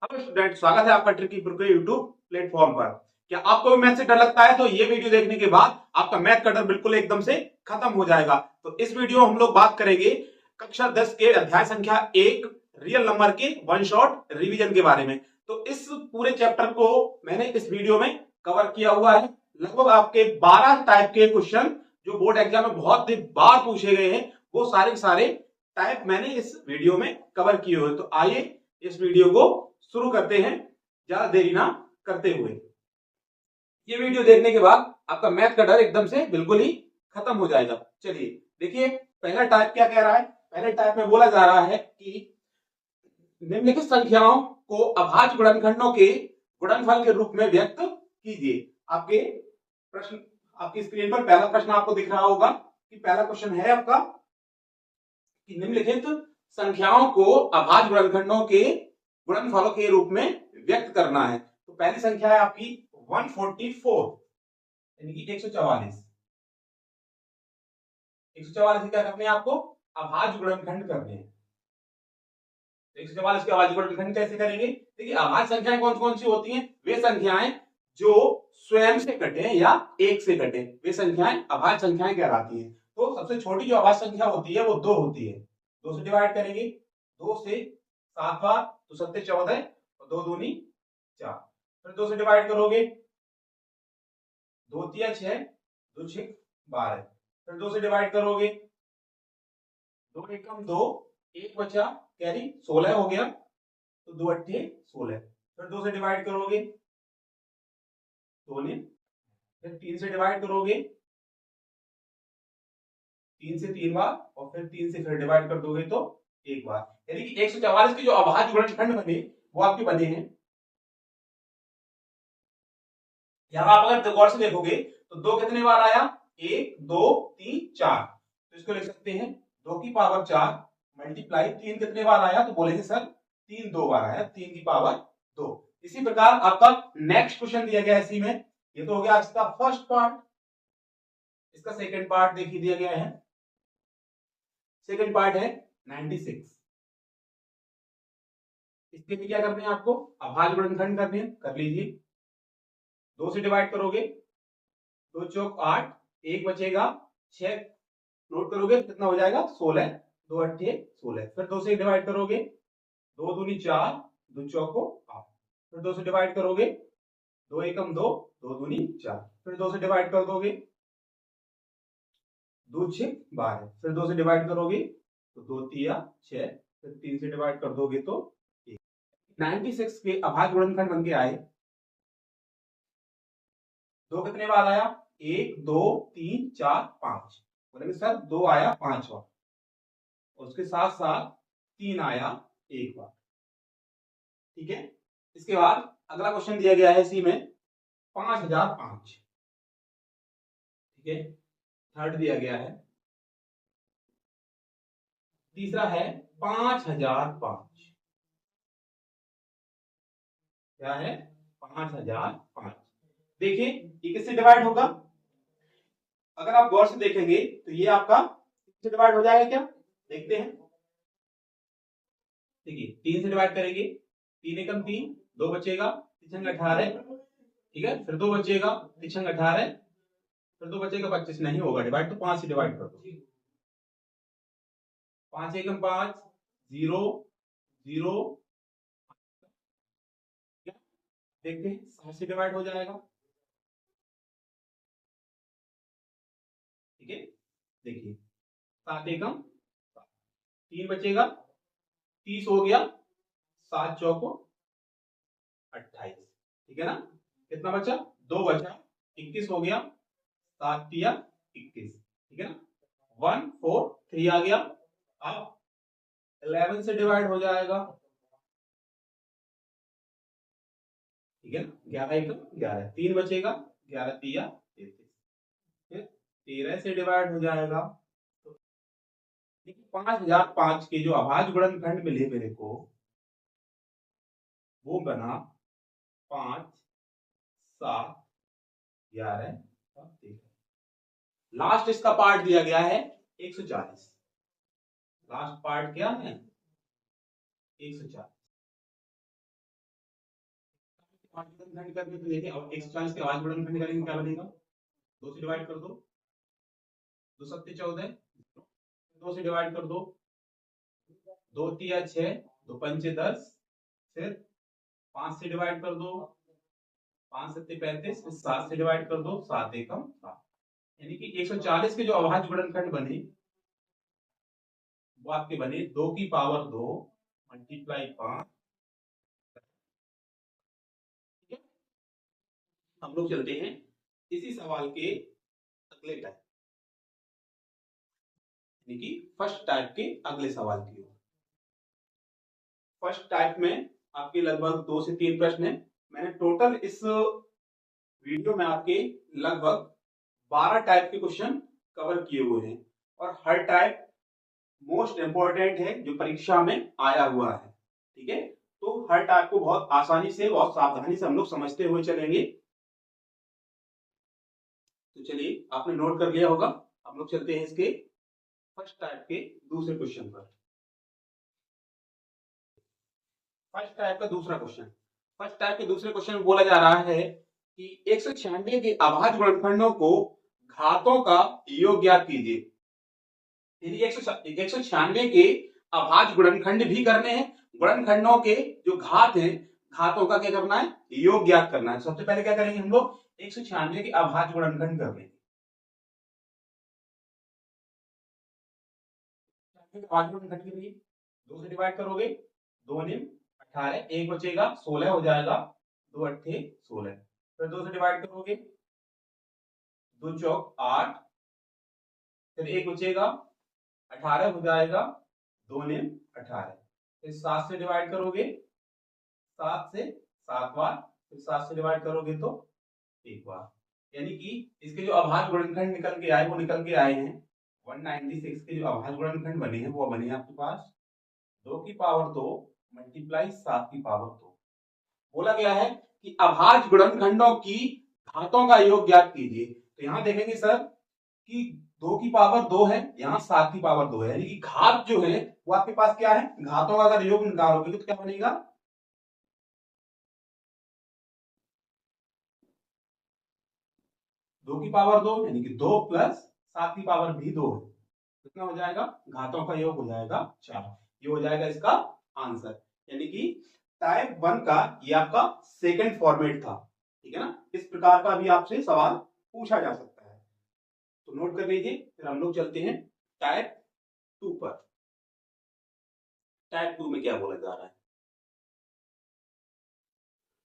Hello student, स्वागत है आपका ट्रिकी प्रो के यूट्यूब प्लेटफॉर्म पर। क्या आपको भी मैथ से डर लगता है? तो ये वीडियो देखने के बाद आपका मैथ का डर बिल्कुल एकदम से खत्म हो जाएगा। तो इस वीडियो हम लोग बात करेंगे कक्षा 10 के अध्याय संख्या 1 रियल नंबर के वन शॉट रिवीजन के बारे में। तो इस पूरे चैप्टर को मैंने इस वीडियो में कवर किया हुआ है। लगभग आपके 12 टाइप के क्वेश्चन जो बोर्ड एग्जाम में बहुत बार पूछे गए हैं, वो सारे सारे टाइप मैंने इस वीडियो में कवर किए हुए। तो आइए इस वीडियो को शुरू करते हैं ज्यादा देरी ना करते हुए। ये वीडियो देखने के बाद आपका मैथ का डर एकदम से बिल्कुल ही खत्म हो जाएगा। चलिए देखिए, पहला टाइप क्या कह रहा है। पहले टाइप में बोला जा रहा है कि निम्नलिखित संख्याओं को अभाज्य गुणनखंडों के गुणनफल के रूप में व्यक्त कीजिए। आपके प्रश्न, आपकी स्क्रीन पर पहला प्रश्न आपको दिख रहा होगा कि पहला क्वेश्चन है आपका कि निम्नलिखित संख्याओं को अभाज्य गुणनखंडों के गुणनफलों के रूप में व्यक्त करना है। तो पहली संख्या है आपकी 144 यानी कि 144। 144 क्या करने हैं आपको? अभाज्य गुणनखंड करने हैं। 144 के अभाज्य गुणनखंड कैसे करेंगे? देखिए, अभाज्य संख्याएं कौन कौन सी होती हैं? वे संख्याएं जो स्वयं से कटे या एक से कटे, वे संख्याएं अभाज्य संख्याएं कहलाती हैं। तो सबसे छोटी जो अभाज्य संख्या होती है वो 2 होती है। 2 से डिवाइड करेंगे, 2 से 7 बार तो 7 14 और 2 दूनी 4। फिर 2 से डिवाइड करोगे, 2 तिया 6, 2 6 12। फिर 2 से डिवाइड करोगे, 2 एकम 2, 1 बचा कैरी 16 हो गया, तो 2 अट्ठे 16। फिर 2 से डिवाइड करोगे, 2 ने। फिर 3 से डिवाइड करोगे, 3 से 3 बार और फिर 3 से फिर डिवाइड कर दोगे तो 1 बार। यानी कि 144 के जो अभाज्य गुणनखंड बने वो आपके बने हैं। यहां आप अगर गौर से देखोगे तो 2 कितने बार आया? 1 2 3 4। तो इसको लिख सकते हैं 2 की पावर 4 मल्टीप्लाई 3 कितने बार आया? तो बोलेंगे सर 3 2 बार आया, 3 की पावर 2। इसी प्रकार आपका नेक्स्ट क्वेश्चन दिया गया है इसी में। ये तो हो गया इसका फर्स्ट पार्ट। इसका सेकंड पार्ट देखिए दिया गया है। सेकंड पार्ट है 96। इसके भी क्या करने हैं आपको? अभाज्य गुणनखंड करने हैं, कर लीजिए। 2 से डिवाइड करोगे, 2 चौक 8, 1 बचेगा 6। नोट करोगे कितना हो जाएगा? 16। 2 अट्ठे 16। फिर 2 से डिवाइड करोगे, 2 दूनी 4, 2 चौको 8। फिर 2 से डिवाइड करोगे, 2 एकम 2, 2 दूनी 4। फिर 2 से डिवाइड कर दोगे, 2 6 12। फिर 2 से डिवाइड करोगे तो 2 तिया 6। फिर 3 से डिवाइड कर दोगे तो 1। 96 के अभाज्य गुणनखंड बन के आए। 2 कितने बार आया? 1 2 3 4 5। बोलेंगे सर 2 आया 5 बार, उसके साथ साथ 3 आया 1 बार। ठीक है। इसके बाद अगला क्वेश्चन दिया गया है इसी में 5005। ठीक है, थर्ड दिया गया है। तीसरा है 5005। क्या है? 5005। देखिए ये किससे डिवाइड होगा? अगर आप गौर से देखेंगे तो ये आपका किससे डिवाइड हो जाएगा क्या? देखते हैं। देखिए 3 से डिवाइड करेंगे, 3 एकम 3, 2 बचेगा 3 18। ठीक है, फिर 2 बचेगा 3 18। फिर 2 बचेगा 25। नहीं होगा डिवाइड, तो 5 से डिवाइड कर दो। 5 एकम 5, 0 0। देखते हैं 7 से डिवाइड हो जाएगा। ठीक है, देखिए 7 एकम 3 बचेगा 30 हो गया, 7 चौको 28। ठीक है ना? कितना बचा? 2 बचा 21 हो गया, 7 तिया 21। ठीक है ना? 1 4 3 आ गया। अब 11 से डिवाइड हो जाएगा। ठीक है ना? 11 एकम 11, 3 बचेगा, 11 तिया 33। 13 से डिवाइड हो जाएगा। तो 5005 के जो अभाज्य गुणनखंड मिले मेरे को, वो बना 5 7 11 और 13। लास्ट इसका पार्ट दिया गया है 140। लास्ट पार्ट क्या है? 140। अभाज्य गुणनखंड करके तो देखिए अब 140 के अभाज्य गुणनखंड करेंगे क्या बनेगा, 2 से डिवाइड कर दो, 2 सत्ते 14, 2 से डिवाइड कर दो, 2 तिया 6, 2 पंचे 10, फिर 5 से डिवाइड कर दो, 5 सत्ते 35, फिर 7 से डिवाइड कर दो, 7 एकम 7। यानी कि 140 के जो अभाज्य गुणनखंड बने वो आपके बने 2 की पावर 2 मल्टीप्लाई 5। हम लोग चलते हैं इसी सवाल के अगले टाइप, यानी कि फर्स्ट टाइप के अगले सवाल की ओर। फर्स्ट टाइप में आपके लगभग 2 से 3 प्रश्न है। मैंने टोटल इस वीडियो में आपके लगभग 12 टाइप के क्वेश्चन कवर किए हुए हैं और हर टाइप मोस्ट इंपॉर्टेंट है जो परीक्षा में आया हुआ है। ठीक है, तो हर टाइप को बहुत आसानी से बहुत सावधानी से हम लोग समझते हुए चलेंगे। तो चलिए आपने नोट कर लिया होगा, हम लोग चलते हैं इसके फर्स्ट टाइप के दूसरे क्वेश्चन पर। फर्स्ट टाइप का दूसरा क्वेश्चन, फर्स्ट टाइप के दूसरे क्वेश्चन में बोला जा रहा है कि 196 के अभाज्य गुणनखंडों को घातों का योग ज्ञात कीजिए। यदि 196 के अभाज्य गुणनखंड भी करने हैं, गुणनखंडों के जो घात हैं घातों का क्या करना है, योग ज्ञात करना है। सबसे पहले क्या करेंगे हम लोग, 196 के अभाज्य गुणनखंड कर लेंगे। अभाज्य गुणनखंड के लिए 2 से डिवाइड करोगे, 2 निम 18, एक बचेगा 16 हो जाएगा, 2 अट्ठे 16, फिर 2 से डिवाइड करोगे, 2 चौक 8, फिर एक बचेगा 18 हो जाएगा, 2 निम 18, फिर 7 से डिवाइड करोगे, 7 से 7 बार, फिर 7 से डिवाइड करोगे तो एक बार। यानी कि इसके जो अभाज्य गुणनखंड निकल के आए वो निकल के आए हैं 196 के जो अभाज्य गुणनखंड बने हैं वो बने हैं आपके पास 2 की पावर 2 मल्टीप्लाई 7 की पावर 2। बोला गया है कि अभाज्य गुणनखंडों की घातों का योग ज्ञात कीजिए। तो यहां देखेंगे सर कि 2 की पावर 2 है, यहाँ 7 की पावर 2 है, यानी कि घात जो है वो आपके पास क्या है, घातों का अगर योग निकालोगे तो क्या बनेगा, 2 की पावर 2 यानी कि 2 प्लस 7 की पावर भी 2 है, कितना हो जाएगा, घातों का योग हो जाएगा 4। ये हो जाएगा इसका आंसर। यानी कि टाइप 1 का ये आपका सेकंड फॉर्मेट था। ठीक है ना, इस प्रकार का भी आपसे सवाल पूछा जा सकता है, तो नोट कर लीजिए। फिर हम लोग चलते हैं टाइप 2 पर। टाइप 2 में क्या बोला जा रहा है,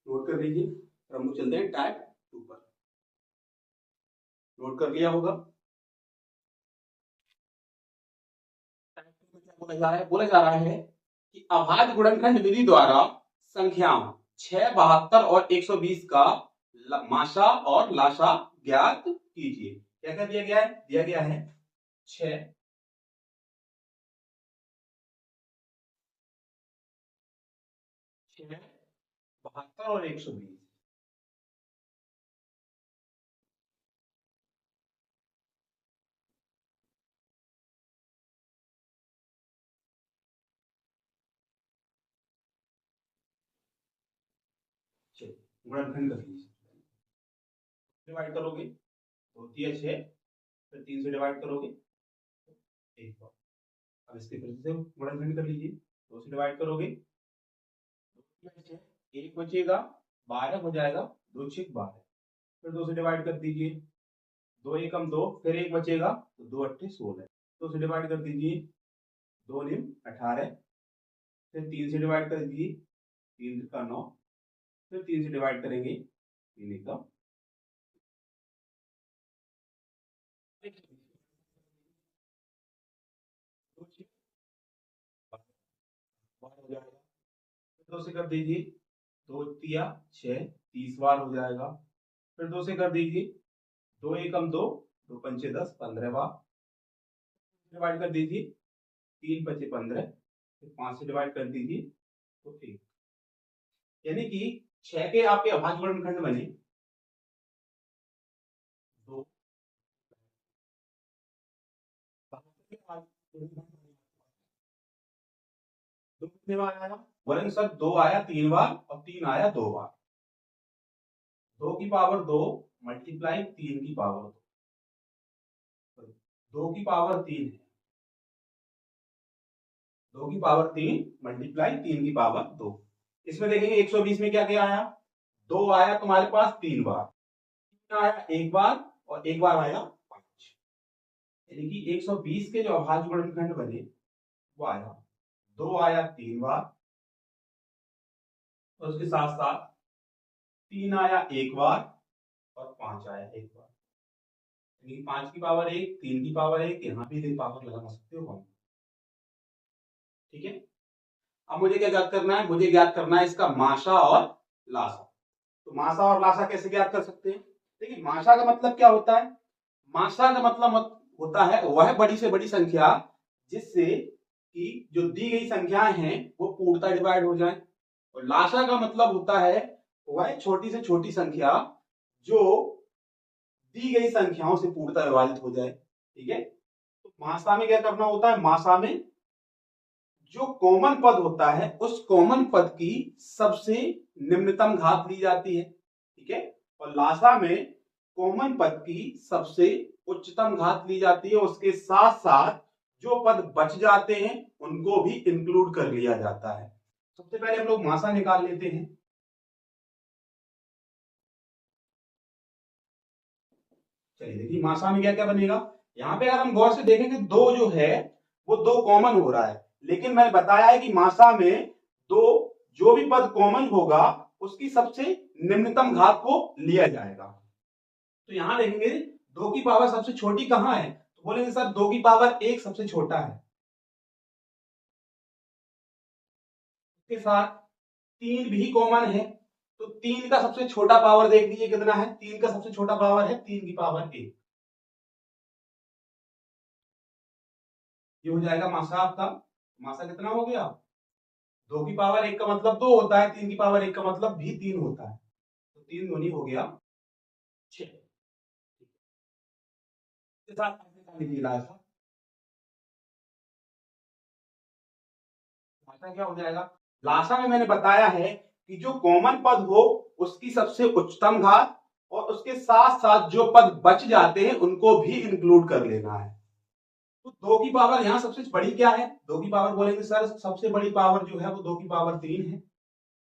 नोट कर लीजिए। फिर हम लोग चलते हैं टाइप 2 पर। नोट कर लिया होगा। टाइप 2 में क्या बोला जा रहा है, बोला जा रहा है कि अभाज्य गुणनखंड विधि द्वारा संख्याओं 6, 72 और 120 का माशा और लाशा ज्ञात कीजिए। क्या क्या दिया गया है, दिया गया है 6, 6, 72 और 120। गुणनखंड कर लीजिए, डिवाइड करोगे, 2 तिया 6, फिर 3 से डिवाइड करोगे, एक बार। अब इसके फिर से गुणनखंड कर लीजिए, 2 से डिवाइड करोगे, 2 तिया 6, एक बचेगा 12 हो जाएगा, 2 6 12, फिर 2 से डिवाइड कर दीजिए, 2 एकम 2, फिर एक बचेगा तो 2 अट्ठे 16, 2 से डिवाइड कर दीजिए, 2 निम 18, फिर 3 से डिवाइड कर दीजिए, 3 का 9, फिर 3 से डिवाइड करेंगे, 3 एकदम हो जाएगा, फिर 2 से कर दीजिए, 2 तिया 6, 30 बार हो जाएगा, फिर 2 से कर दीजिए, 2 एकम 2, 2 पंचे 10, 15 बार, डिवाइड कर दीजिए, 3 पचे 15, फिर 5 से डिवाइड कर दीजिए तो 1। यानी कि 6 के आपके अभाज्य गुणनखंड बने 2, कितने बार आया, वरन सर 2 आया 3 बार और 3 आया 2 बार। 2 की पावर 2 मल्टीप्लाई 3 की पावर 2 की पावर 3 है, 2 की पावर 3 मल्टीप्लाई 3 की पावर 2। इसमें देखेंगे 120 में क्या क्या आया, 2 आया तुम्हारे पास 3 बार, 3 आया एक बार और एक बार आया 5, यानी कि 120 के जो अभाज्य गुणनखंड बने वो आया 2 आया 3 बार और उसके साथ साथ 3 आया एक बार और 5 आया एक बार, यानी 5 की पावर 1, 3 की पावर 1, यहाँ भी पावर लगा सकते हो हम। ठीक है, अब मुझे क्या ज्ञात करना है, मुझे ज्ञात करना है इसका माशा और लासा। तो माशा और लासा कैसे ज्ञात कर सकते हैं? देखिए माशा का मतलब क्या होता है, माशा का मतलब होता है वह बड़ी से बड़ी संख्या जिससे कि जो दी गई संख्याएं हैं वो पूर्णतः डिवाइड हो जाए, और लाशा का मतलब होता है वह छोटी से छोटी संख्या जो दी गई संख्याओं से पूर्णतः विभाजित हो जाए। ठीक है, तो माशा में क्या करना होता है, माशा में जो कॉमन पद होता है उस कॉमन पद की सबसे निम्नतम घात ली जाती है। ठीक है, और लासा में कॉमन पद की सबसे उच्चतम घात ली जाती है, उसके साथ साथ जो पद बच जाते हैं उनको भी इंक्लूड कर लिया जाता है। सबसे पहले हम लोग मासा निकाल लेते हैं। चलिए देखिए मासा में क्या क्या बनेगा, यहाँ पे अगर हम गौर से देखें कि दो जो है वो दो कॉमन हो रहा है, लेकिन मैंने बताया है कि मासा में दो जो भी पद कॉमन होगा उसकी सबसे निम्नतम घात को लिया जाएगा। तो यहां देखेंगे 2 की पावर सबसे छोटी कहां है, तो बोलेंगे सर 2 की पावर 1 सबसे छोटा है, उसके साथ 3 भी कॉमन है, तो 3 का सबसे छोटा पावर देख लीजिए कितना है, 3 का सबसे छोटा पावर है 3 की पावर 1। ये हो जाएगा मासा आपका, मासा कितना हो गया, 2 की पावर 1 का मतलब 2 होता है, 3 की पावर 1 का मतलब भी 3 होता है, तो 3 दूनी हो गया 6। इसके साथ लासा, लासा क्या हो जाएगा, लासा में मैंने बताया है कि जो कॉमन पद हो उसकी सबसे उच्चतम घात और उसके साथ साथ जो पद बच जाते हैं उनको भी इंक्लूड कर लेना है। तो 2 की पावर यहाँ सबसे बड़ी क्या है, 2 की पावर बोलेंगे सर सबसे बड़ी पावर जो है वो 2 की पावर 3 है,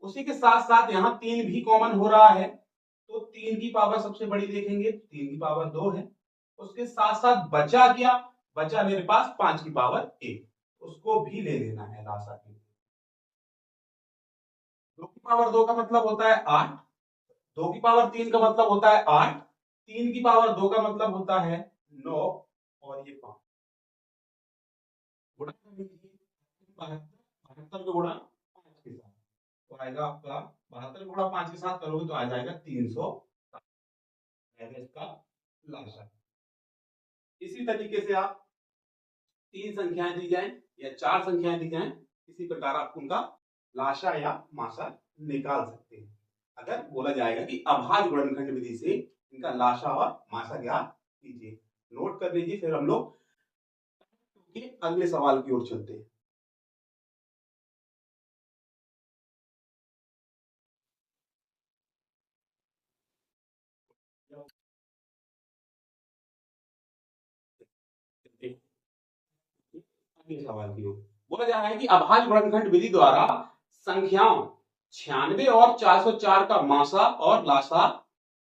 उसी के साथ साथ यहाँ 3 भी कॉमन हो रहा है, तो 3 की पावर सबसे बड़ी देखेंगे 3 की पावर 2 है, उसके साथ साथ बचा क्या, बचा मेरे पास 5 की पावर 1, उसको भी ले लेना है लासा के। 2 की पावर 2 का मतलब होता है 8, 2 की पावर 3 का मतलब होता है 8, 3 की पावर 2 का मतलब होता है 9 और ये 5 गुणा कर लीजिए, 72 को गुणा 5 के साथ तो आएगा आपका 72 गुणा 5 के साथ करोगे तो आ जाएगा 300, इसका लासा। इसी तरीके से आप 3 संख्याएं दी जाए या 4 संख्याएं दी जाए, इसी प्रकार आप उनका लाशा या माशा निकाल सकते हैं। अगर बोला जाएगा कि अभाज्य गुणनखंड विधि से इनका लाशा और माशा ज्ञात कीजिए। नोट कर लीजिए, फिर हम लोग अगले सवाल की ओर चलते हैं। अगले सवाल की ओर बोला जा रहा है कि अभाज्य गुणनखंड विधि द्वारा संख्याओं 96 और 404 का माशा और लाशा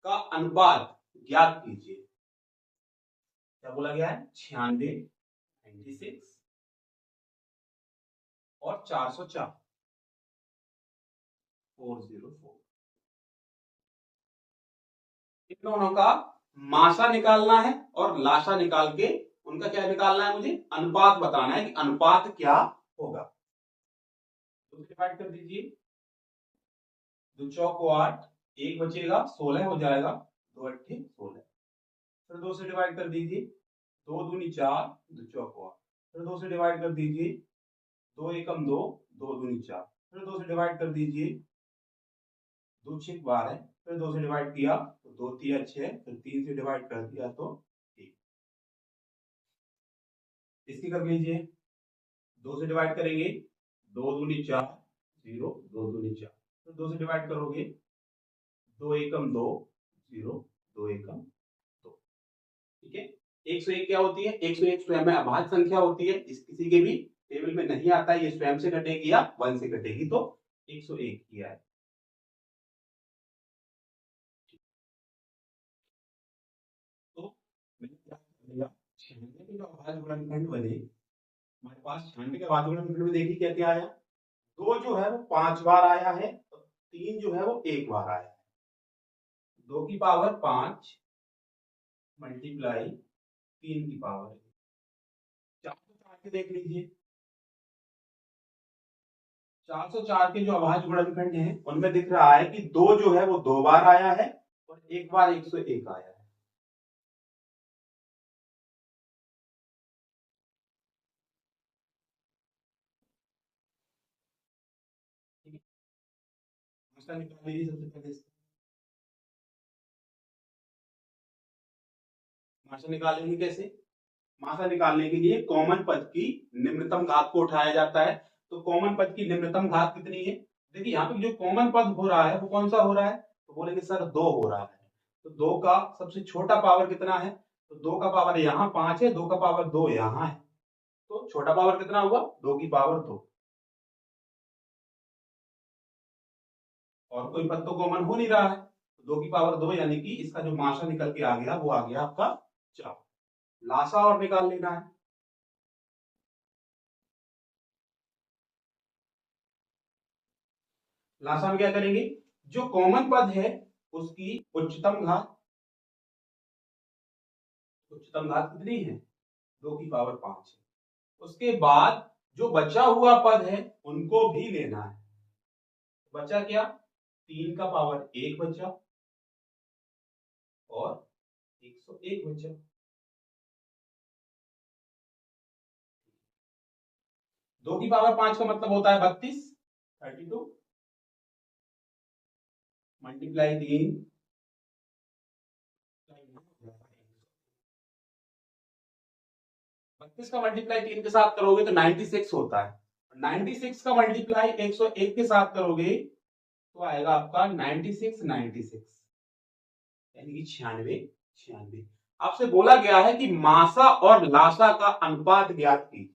का अनुपात ज्ञात कीजिए। क्या बोला गया है, 96, 96 और 404, 404, इन दोनों का माशा निकालना है और लाशा निकाल के उनका क्या निकालना है, मुझे अनुपात बताना है कि अनुपात क्या होगा। तो डिवाइड कर दीजिए, 2 चौक 8, 1 बचेगा 16 हो जाएगा, 2 अट्ठे 16, फिर 2 से डिवाइड कर दीजिए, 2 दूनी 4, 2 चौक 8, फिर 2 से डिवाइड कर दीजिए, 2 एकम 2, 2 दूनी 4, फिर 2 से डिवाइड कर दीजिए, 2 छक 12, फिर 2 से डिवाइड किया तो 2 तिया 6, फिर 3 से डिवाइड कर दिया तो 1। इसकी कर लीजिए, 2 से डिवाइड करेंगे, 2 दूनी 4, 0, 2 दूनी 4, फिर 2 से डिवाइड करोगे, 2 एकम 2, 0 2 एकम 2। ठीक है, 101 क्या होती है? 101 स्वयं में अभाज्य संख्या होती है। इस किसी के भी टेबल में नहीं आता है, ये स्वयं से घटेगी या 1 से घटेगी, तो 101 किया है। तो मैंने क्या कर दिया, 96 के जो अभाज्य गुणनखंड बने, हमारे पास 96 के अभाज्य गुणनखंड में देखिए क्या क्या आया। 2 जो है वो 5 बार आया है, और 3 जो है वो 1 बार आया है। 2 की पावर 5 मल्टीप्लाई 3 की पावर 404 के देख लीजिए। 404 के जो अभाज्य गुणनखंड हैं उनमें दिख रहा है कि 2 जो है वो 2 बार आया है और 1 बार 101 आया है। ठीक है, मात्रा निकाल लीजिए सबसे पहले इसका। मात्रा निकालेंगे कैसे? मात्रा निकालने के लिए कॉमन पद की निम्नतम घात को उठाया जाता है। तो कॉमन पद की निम्नतम घात कितनी है? देखिए यहाँ पे जो कॉमन पद हो रहा है वो कौन सा हो रहा है? तो बोलेंगे सर 2 हो रहा है। तो 2 का सबसे छोटा पावर कितना है? तो 2 का पावर यहाँ 5 है, 2 का पावर 2 यहाँ है, तो छोटा पावर कितना हुआ? 2 की पावर 2। और कोई पद तो कॉमन हो नहीं रहा है, तो 2 की पावर 2 यानी कि इसका जो माशा निकल के आ गया वो आ गया आपका 4। लासा और निकाल लेना है। लासा में क्या करेंगे? जो कॉमन पद है उसकी उच्चतम घात कितनी है? 2 की पावर 5 है। उसके बाद जो बचा हुआ पद है उनको भी लेना है। बचा क्या? 3 का पावर 1 बचा और 101 बचा। 2 की पावर 5 का मतलब होता है 32, 32 मल्टीप्लाई 3, 32 का मल्टीप्लाई 3 के साथ करोगे तो 96 होता है। 96 का मल्टीप्लाई 101 के साथ करोगे तो आएगा आपका 96 96, यानी कि 96 96। आपसे बोला गया है कि मासा और लासा का अनुपात ज्ञात कीजिए।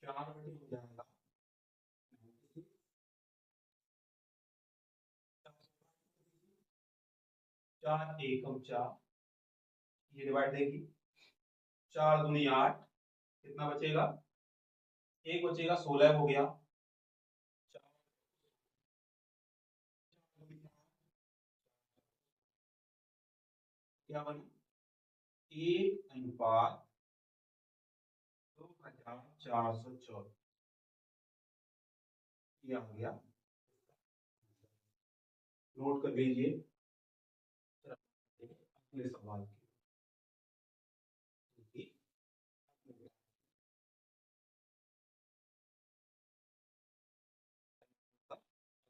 चार बटे हो जाएगा 4 एकम 4, ये डिवाइड देगी 4 दूनी 8, कितना बचेगा? एक बचेगा 16 हो गया। क्या बना? 1:2414, ये आ गया। नोट कर लीजिए अगले सवाल की।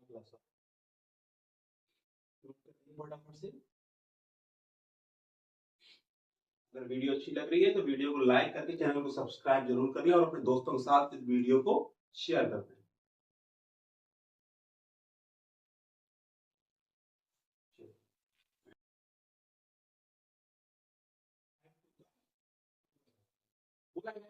अगला सवाल नोट कर लीजिए फटाफट से। अगर वीडियो अच्छी लग रही है तो वीडियो को लाइक करके चैनल को सब्सक्राइब जरूर करिए और अपने दोस्तों के साथ इस वीडियो को शेयर कर दें।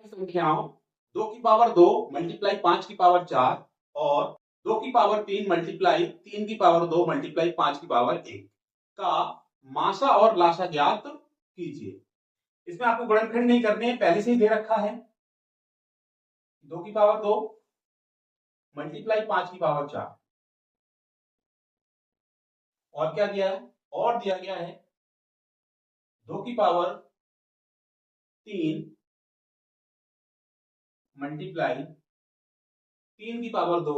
संख्याओं 2 की पावर 2 मल्टीप्लाई 5 की पावर 4 और 2 की पावर 3 मल्टीप्लाई 3 की पावर 2 मल्टीप्लाई 5 की पावर 1 का मासा और लासा ज्ञात कीजिए। इसमें आपको गुणनखंड नहीं करने हैं, पहले से ही दे रखा है। 2 की पावर 2 मल्टीप्लाई 5 की पावर 4, और क्या दिया है? और दिया गया है 2 की पावर 3 मल्टीप्लाई 3 की पावर 2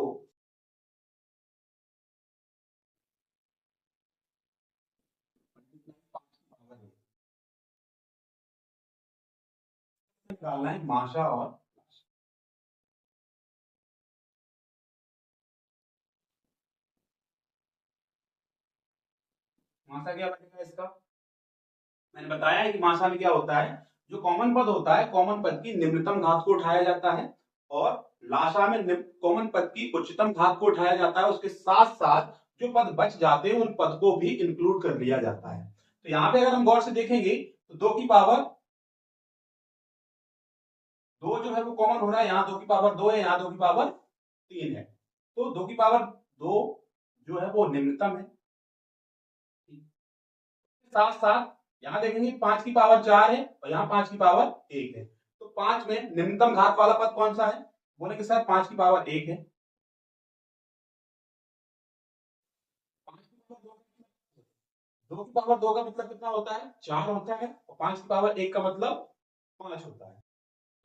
निकालना है माशा और माशा क्या बनेगा इसका? मैंने बताया है कि माशा में क्या होता है, जो कॉमन पद होता है कॉमन पद की निम्नतम घात को उठाया जाता है, और लाशा में कॉमन पद की उच्चतम घात को उठाया जाता है, उसके साथ साथ जो पद बच जाते हैं उन पद को भी इंक्लूड कर लिया जाता है। तो यहाँ पे अगर हम गौर से देखेंगे तो 2 की पावर 2 जो है वो कॉमन हो रहा है, यहाँ 2 की पावर 2 है, यहाँ 2 की पावर 3 है, तो 2 की पावर 2 जो है वो निम्नतम है। साथ साथ यहां देखेंगे 5 की पावर 4 है और यहाँ 5 की पावर 1 है, तो 5 में निम्नतम घात वाला पद कौन सा है? बोलेंगे सर 5 की पावर 1 है। 2 की पावर 2 का मतलब कितना होता है? 4 होता है, और 5 की पावर 1 का मतलब 5 होता है।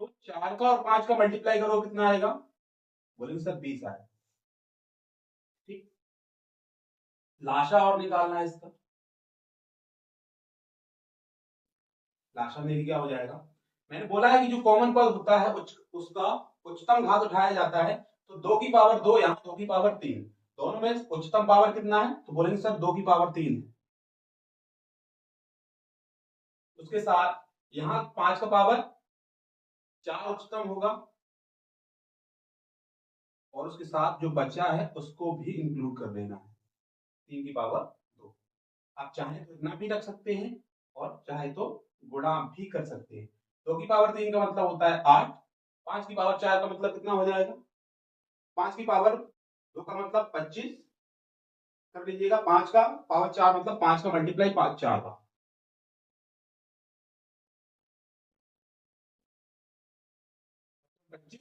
तो 4 का और 5 का मल्टीप्लाई करो कितना आएगा? बोलेंगे सर 20 आएगा। ठीक, लाशा और निकालना है इसका। लाशा में भी क्या हो जाएगा? मैंने बोला है कि जो कॉमन पद होता है उसका उच्चतम घात उठाया जाता है, तो 2 की पावर 2 यहाँ 2 की पावर 3, दोनों में उच्चतम पावर कितना है? तो बोलेंगे सर 2 की पावर 3 है। उसके साथ यहाँ 5 का पावर 4 उच्चतम होगा, और उसके साथ जो बचा है उसको भी इंक्लूड कर देना है, 3 की पावर 2। आप चाहें तो इतना भी रख सकते हैं और चाहे तो गुणा भी कर सकते हैं। 2 की पावर 3 का मतलब होता है 8, 5 की पावर 4 का मतलब कितना हो जाएगा? 5 की पावर 2 का मतलब 25 कर लीजिएगा, 5 का पावर 4 मतलब 5 का मल्टीप्लाई 5 4 का 25,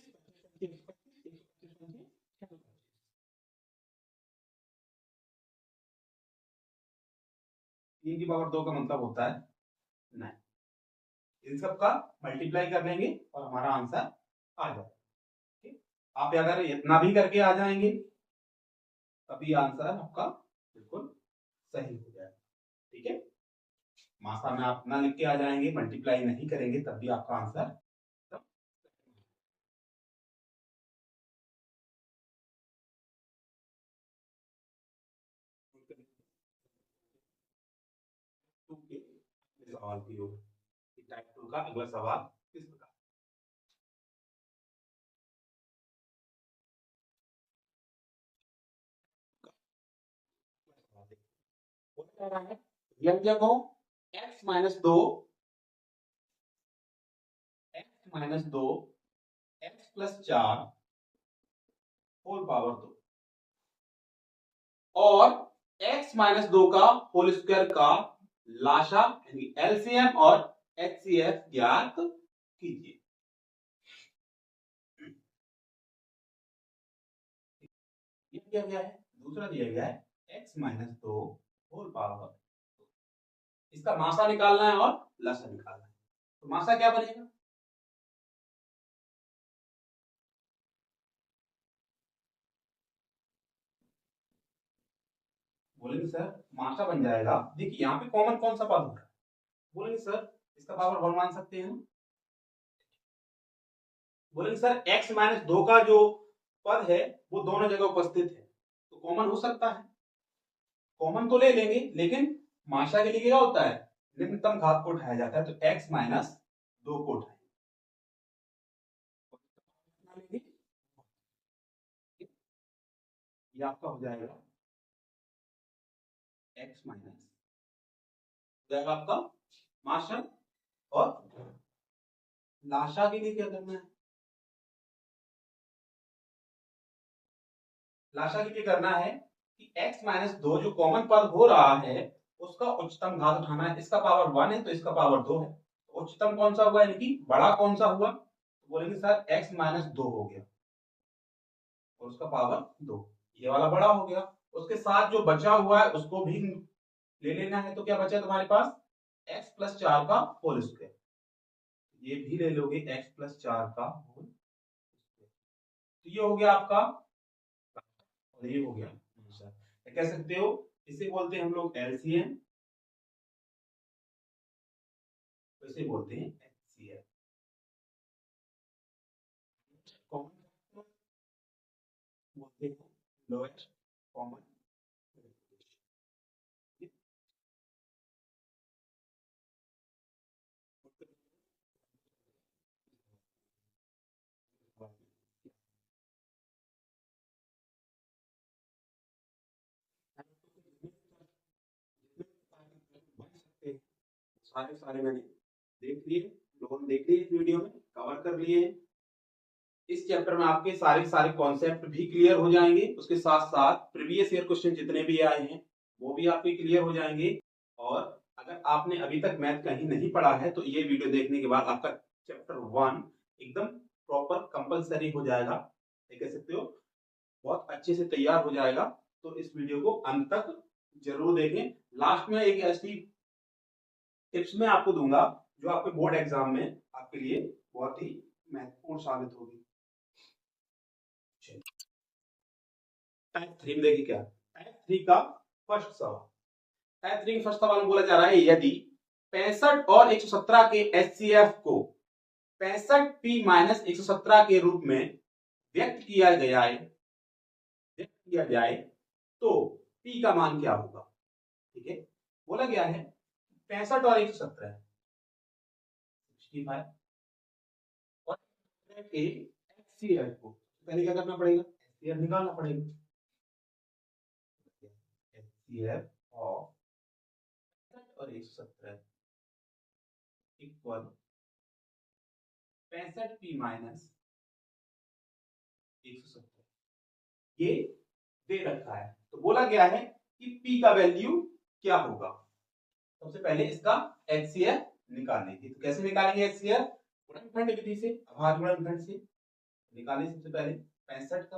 3 की पावर 2 का मतलब होता है 9। इन सब का मल्टीप्लाई कर लेंगे और हमारा आंसर आ जाएगा। ठीक, आप अगर इतना भी करके आ जाएंगे तभी आंसर आपका बिल्कुल सही हो जाएगा। ठीक है, मासा में आप ना लिख के आ जाएंगे, मल्टीप्लाई नहीं करेंगे तब भी आपका आंसर एकदम टू के सवाल की होगा। टाइप 2 का अगला सवाल किस प्रकार बोला जा रहा है? व्यंजकों x minus 2, x minus 2, x plus 4 whole power 2 और x माइनस 2 का होल स्क्वायर का लाशा यानी एलसीएम और एचसीएफ ज्ञात कीजिए। ये दिया गया है, दूसरा दिया गया है x माइनस 2 होल पावर, इसका मासा निकालना है और लसा निकालना है। तो मासा क्या बनेगा? बोलेंगे सर मासा बन जाएगा, देखिए यहाँ पे कॉमन कौन सा पद होगा? बोलेंगे सर इसका पावर 1 मान सकते हैं। बोलेंगे सर x माइनस 2 का जो पद है वो दोनों जगह उपस्थित है, तो कॉमन हो सकता है, कॉमन तो ले लेंगे, लेकिन माशा के लिए क्या होता है? निम्नतम घात को उठाया जाता है, तो x माइनस 2 को उठाएंगे, ये आपका हो जाएगा x माइनस हो जाएगा आपका माशा, और लाशा के लिए क्या करना है? लाशा के लिए करना है कि x माइनस 2 जो कॉमन पद हो रहा है उसका उच्चतम घात उठाना है, इसका पावर 1 है तो इसका पावर 2 है, तो उच्चतम कौन सा हुआ यानी कि बड़ा कौन सा हुआ? तो बोलेंगे सर x माइनस 2 हो गया और उसका पावर 2, ये वाला बड़ा हो गया। उसके साथ जो बचा हुआ है उसको भी ले लेना है, तो क्या बचा तुम्हारे पास? x प्लस 4 का होल स्क्वायर, ये भी ले लोगे x प्लस 4 का होल स्क्वायर, तो ये हो गया आपका, और ये हो गया आंसर। कह सकते हो इसे बोलते हैं हम लोग एलसीएम, तो इसे बोलते हैं एचसीएफ। लोएस्ट कॉमन सारे सारे मैंने देख लिए, लोगों ने देख लिए, इस वीडियो में कवर कर लिए। इस चैप्टर में आपके सारे सारे कॉन्सेप्ट भी क्लियर हो जाएंगे, उसके साथ साथ प्रीवियस ईयर क्वेश्चन जितने भी आए हैं वो भी आपके क्लियर हो जाएंगे। और अगर आपने अभी तक मैथ कहीं नहीं पढ़ा है तो ये वीडियो देखने के बाद आपका चैप्टर 1 एकदम प्रॉपर कंपलसरी हो जाएगा, कह सकते हो बहुत अच्छे से तैयार हो जाएगा। तो इस वीडियो को अंत तक जरूर देखें। लास्ट में एक ऐसी टिप्स मैं आपको दूंगा जो आपके बोर्ड एग्जाम में आपके लिए बहुत ही महत्वपूर्ण साबित होगी। टाइप 3 में देखिए क्या टाइप 3 का फर्स्ट सवाल। टाइप 3 फर्स्ट सवाल में बोला जा रहा है यदि 65 और 117 के एचसीएफ को 65p-117 के रूप में व्यक्त किया जाए तो p का मान क्या होगा। ठीक है, बोला गया है 65 और 117 65 और के एचसीएफ को पहले क्या करना पड़ेगा, एचसीएफ निकालना पड़ेगा। एचसीएफ ऑफ 65 और 117 इक्वल 65p-117 ये दे रखा है। तो बोला गया है कि p का वैल्यू क्या होगा। सबसे पहले इसका एचसीएफ निकालेंगे। तो कैसे निकालेंगे एचसीएफ, गुणनखंड विधि से, अभाज्य गुणनखंड से निकालें। सबसे पहले 65 का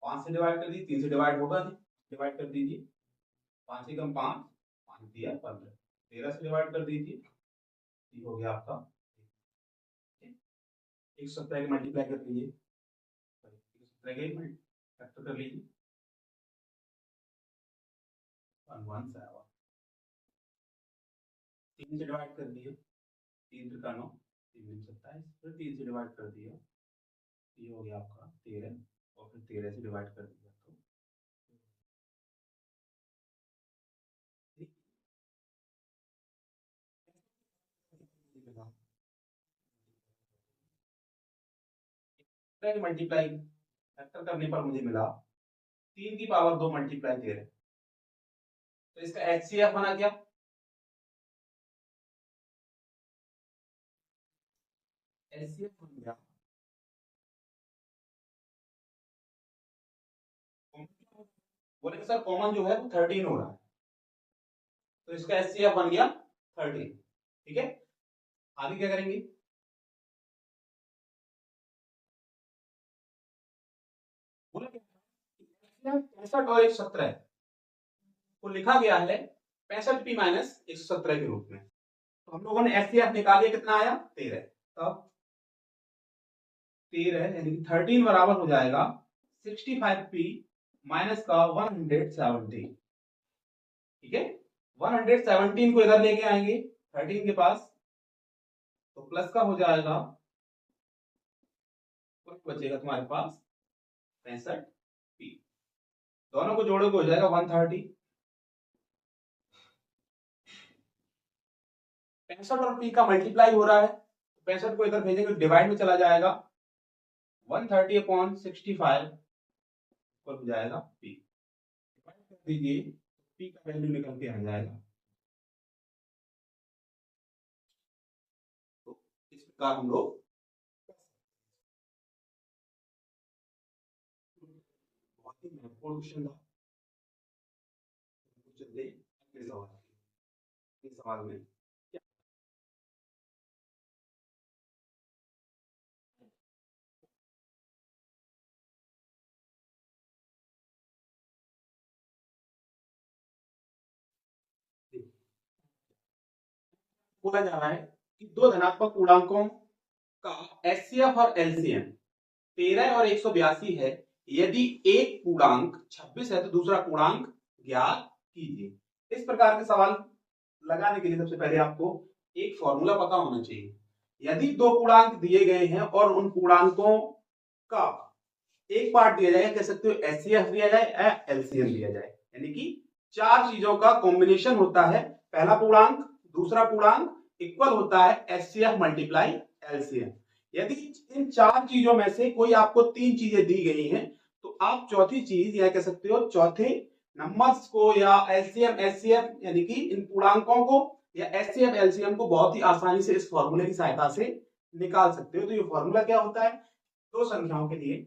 5 से डिवाइड कर दीजिए, 3 से डिवाइड होगा नहीं, डिवाइड कर दीजिए 5 से कम 5, 5 दिया 15, 13 से डिवाइड कर दीजिए, ये हो गया आपका 117 के मल्टीप्लाई कर लीजिए, 117 के फैक्टर कर लीजिए 117, 3 से डिवाइड कर दिया, 3 त्रिका 9, 3 27, फिर 3 से डिवाइड कर दिया, ये हो गया आपका 13 और फिर 13 से डिवाइड कर दिया तो मल्टीप्लाई फैक्टर करने पर मुझे मिला 3 की पावर 2 मल्टीप्लाई 13। तो इसका एचसीएफ बना क्या, एचसीएफ बन गया बोले सर कॉमन जो है वो 13 हो रहा है, तो इसका एचसीएफ बन गया 13। ठीक है, आगे क्या करेंगे, बोला 65 और 117 को लिखा गया है 65p-117 के रूप में। तो हम लोगों ने एचसीएफ निकालिया, कितना आया 13। तब 13 यानी कि 13 बराबर हो जाएगा 65p माइनस का 170। ठीक है, 117 को इधर लेके आएंगे 13 के पास, तो प्लस का हो जाएगा, बचेगा तुम्हारे पास 65p, दोनों को जोड़ोगे हो जाएगा 130। 65 और p का मल्टीप्लाई हो रहा है, 65 को इधर भेजेंगे डिवाइड में चला जाएगा, 130/65 हो जाएगा p, डिवाइड कर दीजिए p का वैल्यू निकल के आ जाएगा। तो इस प्रकार हम लोग बहुत ही महत्वपूर्ण क्वेश्चन था। अगले सवाल में बोला जा रहा है कि दो धनात्मक पूर्णांकों का एचसीएफ और एलसीएम 13 और 182 है, यदि एक पूर्णांक 26 है तो दूसरा पूर्णांक ज्ञात कीजिए। इस प्रकार के सवाल लगाने के लिए सबसे पहले आपको एक फॉर्मूला पता होना चाहिए। यदि दो पूर्णांक दिए गए हैं और उन पूर्णांकों का एक पार्ट दिया जाएगा, कह सकते हो एचसीएफ दिया जाए या एलसीएम दिया जाए, यानी कि चार चीजों का कॉम्बिनेशन होता है। पहला पूर्णांक, दूसरा पूर्णांक इक्वल होता है एचसीएफ मल्टीप्लाई एलसीएम। यदि इन चार चीजों में से कोई आपको तीन चीजें दी गई हैं तो आप चौथी चीज या कह सकते हो चौथे नंबर्स को या एलसीएम एचसीएफ यानी कि इन पूर्णांकों को या एचसीएफ एलसीएम को बहुत ही आसानी से इस फॉर्मूले की सहायता से निकाल सकते हो। तो ये फॉर्मूला क्या होता है, दो संख्याओं के लिए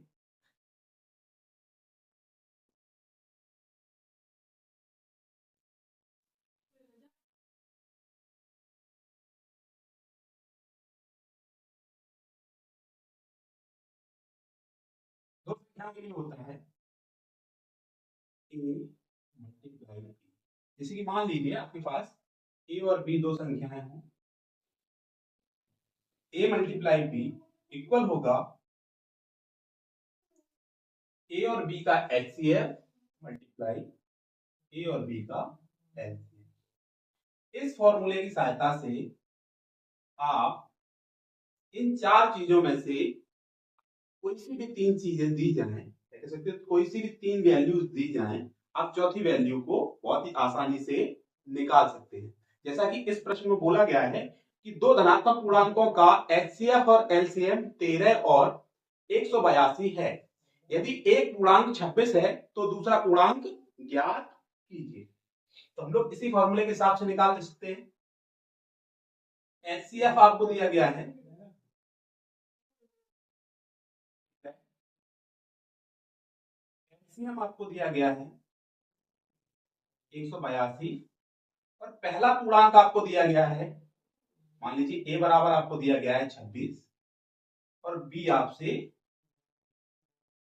दो संख्याओं के लिए होता है ए मल्टीप्लाई बी। जैसे कि मान लीजिए आपके पास ए और बी दो संख्याएं हों, ए मल्टीप्लाई बी इक्वल होगा ए और बी का एचसीएफ मल्टीप्लाई ए और बी का एलसीएम। इस फॉर्मूले की सहायता से आप इन चार चीजों में से कोई सी भी तीन चीजें दी जाए, कह सकते हो कोई सी भी तीन वैल्यूज दी जाए, आप चौथी वैल्यू को बहुत ही आसानी से निकाल सकते हैं। जैसा कि इस प्रश्न में बोला गया है कि दो धनात्मक पूर्णांकों का एचसीएफ और एलसीएम 13 और 182 है। यदि एक पूर्णांक 26 है तो दूसरा पूर्णांक ज्ञात कीजिए। तो हम लोग इसी फॉर्मूले के हिसाब से निकाल सकते हैं। एचसीएफ आपको दिया गया है, एलसीएम आपको दिया गया है 182 और पहला पूर्णांक आपको दिया गया है, मान लीजिए ए बराबर आपको दिया गया है 26 और बी आपसे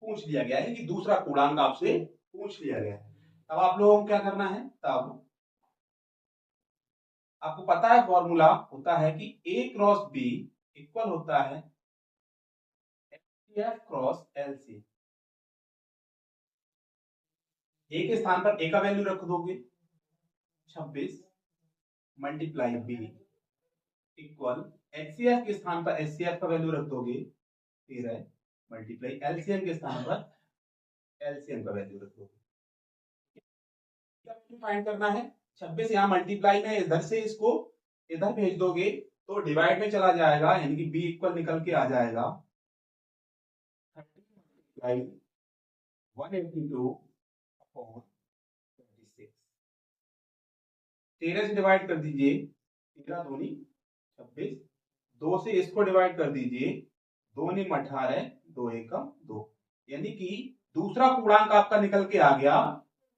पूछ लिया गया है कि दूसरा पूर्णांक आपसे पूछ लिया गया है। तब आप लोगों को क्या करना है, तब आपको पता है फॉर्मूला होता है कि ए क्रॉस बी इक्वल होता है एफ क्रॉस एल सी। ए के स्थान पर ए का वैल्यू रख दोगे 26 मल्टीप्लाई बी इक्वल एचसीएफ के स्थान पर एचसीएफ का वैल्यू रख दोगे 13 मल्टीप्लाई एलसीएम के स्थान पर एलसीएम का वैल्यू रख दोगे। क्या फाइंड करना है, 26 यहाँ मल्टीप्लाई में इधर से इसको इधर भेज दोगे तो डिवाइड में चला जाएगा, यानी कि बी इक्वल निकल के आ जाएगा 182 अपॉन 26। 13 से डिवाइड कर दीजिए, 13 दूनी 26, 2 से इसको डिवाइड कर दीजिए, 2 नीम 18, 2 एकम 2, यानी कि दूसरा पूर्णांक आपका निकल के आ गया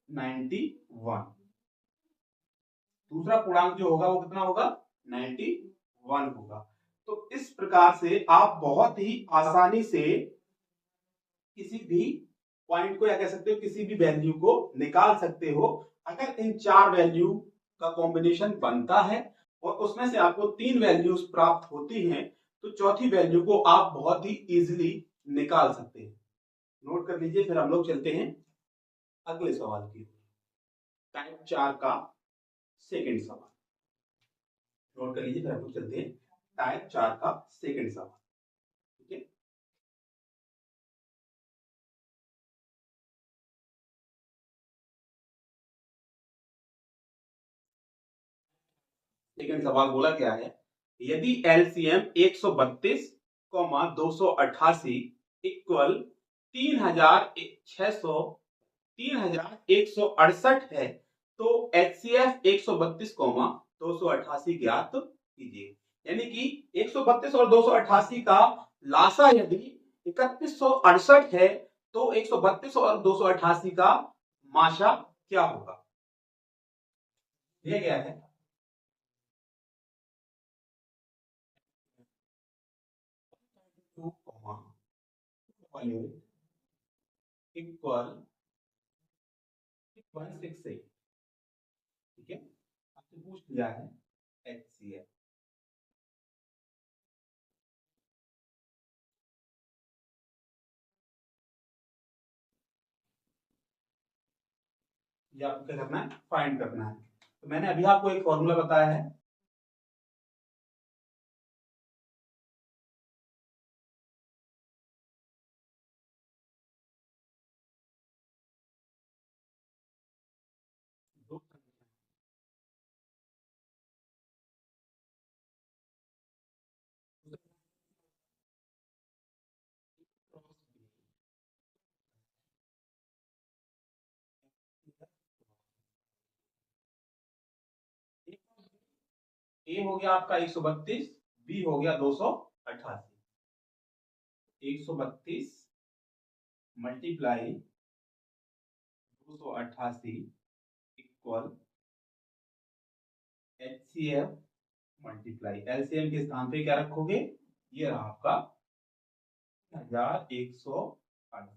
91। दूसरा पूर्णांक जो होगा वो कितना होगा, 91 होगा। तो इस प्रकार से आप बहुत ही आसानी से किसी भी पॉइंट को या कह सकते हो किसी भी वैल्यू को निकाल सकते हो। अगर इन चार वैल्यू का कॉम्बिनेशन बनता है और उसमें से आपको तीन वैल्यूज प्राप्त होती हैं तो चौथी वैल्यू को आप बहुत ही इजीली निकाल सकते हैं। नोट कर लीजिए, फिर हम लोग चलते हैं अगले सवाल की। टाइप 4 का सेकंड सवाल नोट कर लीजिए, फिर हम लोग चलते हैं टाइप 4 का सेकंड सवाल। ठीक है, सेकंड सवाल बोला क्या है, यदि एलसीएम 132, 288 इक्वल 3600 3168 है तो एचसीएफ 132, 288 ज्ञात कीजिए। यानी कि 132 और 288 का लासा यदि 3168 है तो 132 और 288 का माशा क्या होगा, दिया गया है। इक्वल 168, ठीक है, आपसे पूछ लिया है एचसीएफ। ये आपको क्या करना है, फाइंड करना है। तो मैंने अभी आपको एक फॉर्मूला बताया है, ए हो गया आपका 132, बी हो गया 288। 132 multiply 288 equal HCF multiply LCM के स्थान पे क्या रखोगे, ये रहा आपका 3168।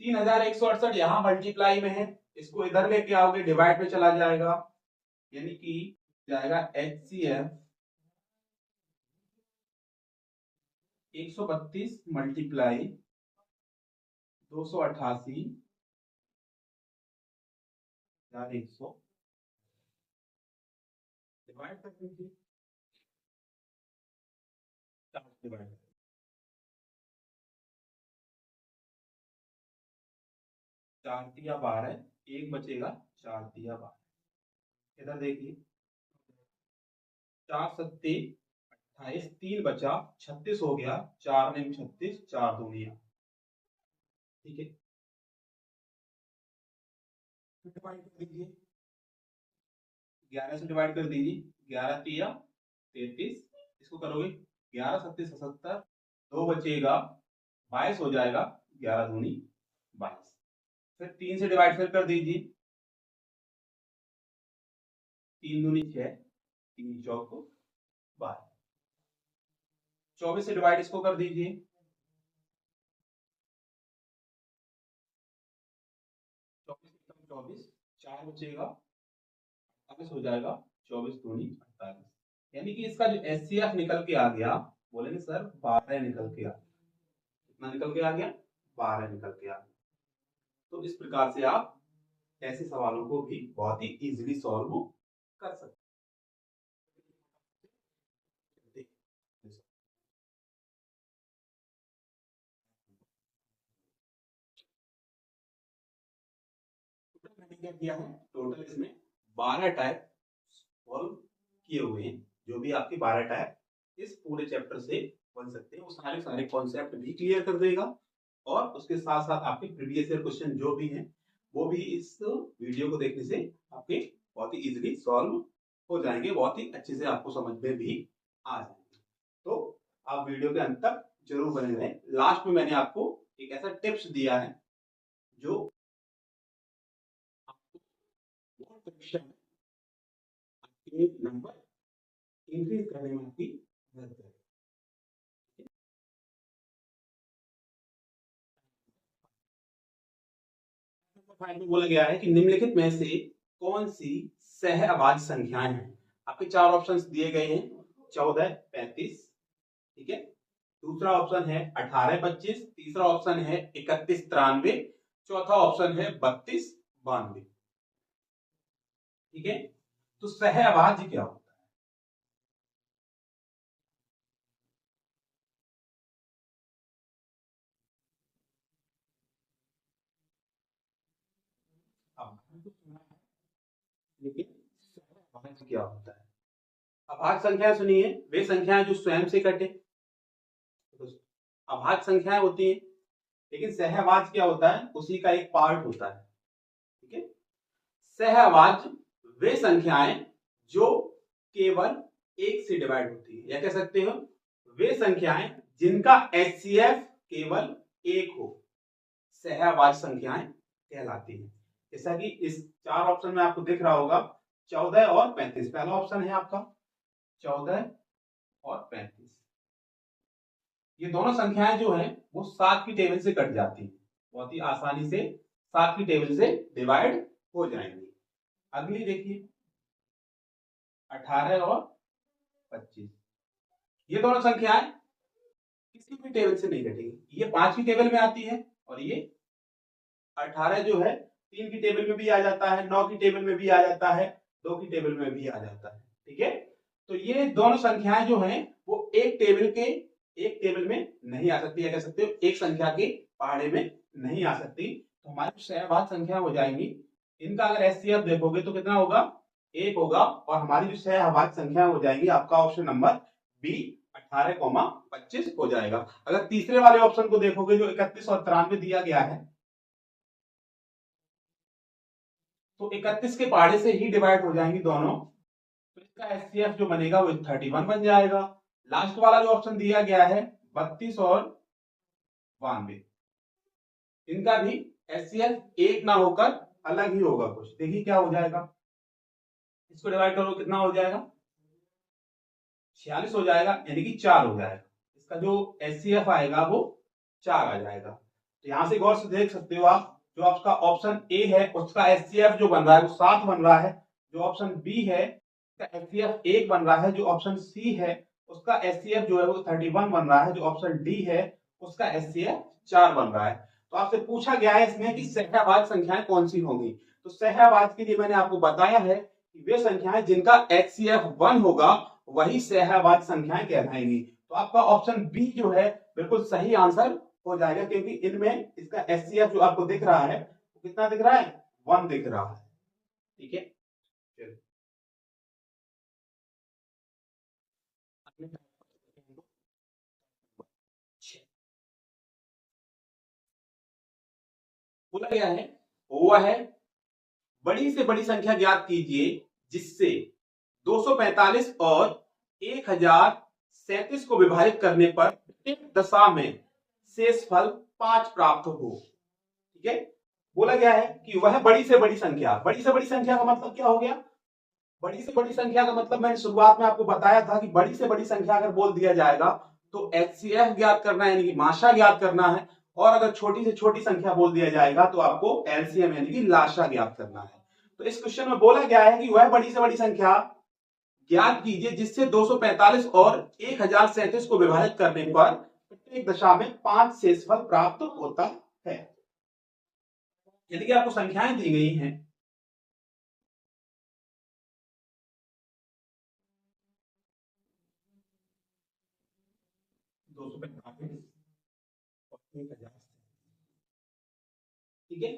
3168 यहां मल्टीप्लाई में है, इसको इधर लेके आओगे डिवाइड पे चला जाएगा, यानी कि जाएगा HCF 132 मल्टीप्लाई 288 100 डिवाइड कर दीजिए, डिवाइड 4 तिया 12, एक बचेगा 4 तिया 12। इधर देखिए 4 सत्ते 28, 3 बचा 36 हो गया, 4 ने 36, 4 दूनिया, ठीक है। डिवाइड कर दीजिए, 11 से डिवाइड कर दीजिए, 11 तिया 33, इसको करोगे 11 सत्ते 77, 2 बचेगा 22 हो जाएगा, 11 दूनी 22। फिर 3 से डिवाइड फिर कर दीजिए, 3 दूनी 6, 3 चौक 12। 24 से डिवाइड इसको कर दीजिए, 24 4 बचेगा 48 हो जाएगा, 24 दूनी 48। यानी कि इसका जो एचसीएफ निकल के आ गया, बोलेंगे सर 12 निकल के आ गया। कितना निकल के आ गया, 12 निकल के आ गया। तो इस प्रकार से आप ऐसे सवालों को भी बहुत ही इजीली सॉल्व कर सकते हैं। मैंने क्या किया है, टोटल इसमें 12 टाइप सॉल्व किए हुए हैं। जो भी आपके 12 टाइप इस पूरे चैप्टर से बन सकते हैं, वो सारे सारे कॉन्सेप्ट भी क्लियर कर देगा, और उसके साथ साथ आपके प्रीवियस ईयर क्वेश्चन जो भी हैं वो भी इस वीडियो को देखने से आपके बहुत ही इजीली सॉल्व हो जाएंगे, बहुत ही अच्छे से आपको समझ में भी आ जाएंगे। तो आप वीडियो के अंत तक जरूर बने रहें। लास्ट में मैंने आपको एक ऐसा टिप्स दिया है जो आपको परीक्षा में आपके नंबर इंक्रीज करने में आपकी मदद करेगा। फाइल में बोला गया है कि निम्नलिखित में से कौन सी सह अभाज्य संख्याएं हैं। आपके 4 ऑप्शंस दिए गए हैं, 14 35, ठीक है। दूसरा ऑप्शन है 18 25, तीसरा ऑप्शन है 31 93, चौथा ऑप्शन है 32 92, ठीक है। तो सह अभाज्य क्या होता है? लेकिन सह अभाज्य क्या होता है? अभाज्य संख्या सुनिए, वे संख्याएं जो स्वयं से कटे, अभाज्य संख्याएं होती हैं। लेकिन सहअभाज्य क्या होता है, उसी का एक पार्ट होता है, ठीक है। सहअभाज्य वे संख्याएं जो केवल एक से डिवाइड होती है, या कह सकते हो वे संख्याएं जिनका एचसीएफ केवल एक हो, सहअभाज्य संख्याएं कहलाती है। जैसा कि इस 4 ऑप्शन में आपको दिख रहा होगा 14 और 35, पहला ऑप्शन है आपका 14 और 35। ये दोनों संख्याएं जो हैं वो 7 की टेबल से कट जाती हैं, बहुत ही आसानी से 7 की टेबल से डिवाइड हो जाएंगी। अगली देखिए 18 और 25, ये दोनों संख्याएं किसी भी टेबल से नहीं कटेंगी। ये 5 की टेबल में आती है और ये 18 जो है 3 की टेबल में भी आ जाता है, 9 की टेबल में भी आ जाता है, 2 की टेबल में भी आ जाता है, ठीक है। तो ये दोनों संख्याएं जो हैं वो एक टेबल में नहीं आ सकती, या कह सकते हो एक संख्या के पहाड़े में नहीं आ सकती। तो हमारी सहअभाज्य संख्या हो जाएंगी, इनका अगर एचसीएफ देखोगे तो कितना होगा, 1 होगा, और हमारी जो सहअभाज्य संख्या हो जाएंगी आपका ऑप्शन नंबर बी 18,25 हो जाएगा। अगर तीसरे वाले ऑप्शन को देखोगे जो 31 और 93 दिया गया है, तो 31 के पहाड़े से ही डिवाइड हो जाएंगी दोनों, तो इसका एचसीएफ जो बनेगा वो 31 बन जाएगा। लास्ट वाला जो ऑप्शन दिया गया है 32 और 92, इनका भी एचसीएफ एक ना होकर अलग ही होगा कुछ। देखिए क्या हो जाएगा, इसको डिवाइड करो कितना हो जाएगा, 46 हो जाएगा, यानी कि 4 हो जाएगा। इसका जो एचसीएफ आएगा वो 4 आ जाएगा। तो यहां से गौर से देख सकते हो आप, जो आपका ऑप्शन ए है उसका एचसीएफ जो बन रहा है वो 7 बन रहा है, जो ऑप्शन बी है उसका एचसीएफ 1 बन रहा है, जो ऑप्शन सी है उसका एचसीएफ जो है वो 31 बन रहा है, जो ऑप्शन डी है उसका एचसीएफ 4 बन रहा है। तो आपसे पूछा गया है इसमें कि सहवाचक संख्याएं कौन सी होंगी। तो सहवाचक के लिए मैंने आपको बताया है कि वे संख्याएं जिनका एचसीएफ 1 होगा वही सहवाचक संख्याएं कहलाएंगी। तो आपका ऑप्शन बी जो है बिल्कुल सही आंसर हो जाएगा, क्योंकि इनमें इसका एचसीएफ जो आपको दिख रहा है वो कितना दिख रहा है, 1 दिख रहा है। ठीक है, बोला गया है वो है बड़ी से बड़ी संख्या ज्ञात कीजिए जिससे 245 और 1037 को विभाजित करने पर प्रत्येक दशा में शेषफल 5 प्राप्त हो। ठीक है, बोला गया है कि वह बड़ी से बड़ी संख्या, बड़ी से बड़ी संख्या का मतलब क्या हो गया, बड़ी से बड़ी संख्या का मतलब मैंने शुरुआत में आपको बताया था कि बड़ी से बड़ी संख्या अगर बोल दिया जाएगा तो एचसीएफ ज्ञात करना है, यानी कि माशा ज्ञात करना है, और अगर छोटी से छोटी संख्या बोल दिया जाएगा तो आपको एलसीएम यानी कि लाशा ज्ञात करना है। तो इस क्वेश्चन में बोला गया है कि वह बड़ी से बड़ी संख्या ज्ञात कीजिए जिससे 245 और 1037 को विभाजित करने पर प्रत्येक दशा में 5 शेषफल प्राप्त होता है। यानी कि आपको संख्याएं दी गई हैं, दो सौ पैंतालीस और 1000। ठीक है,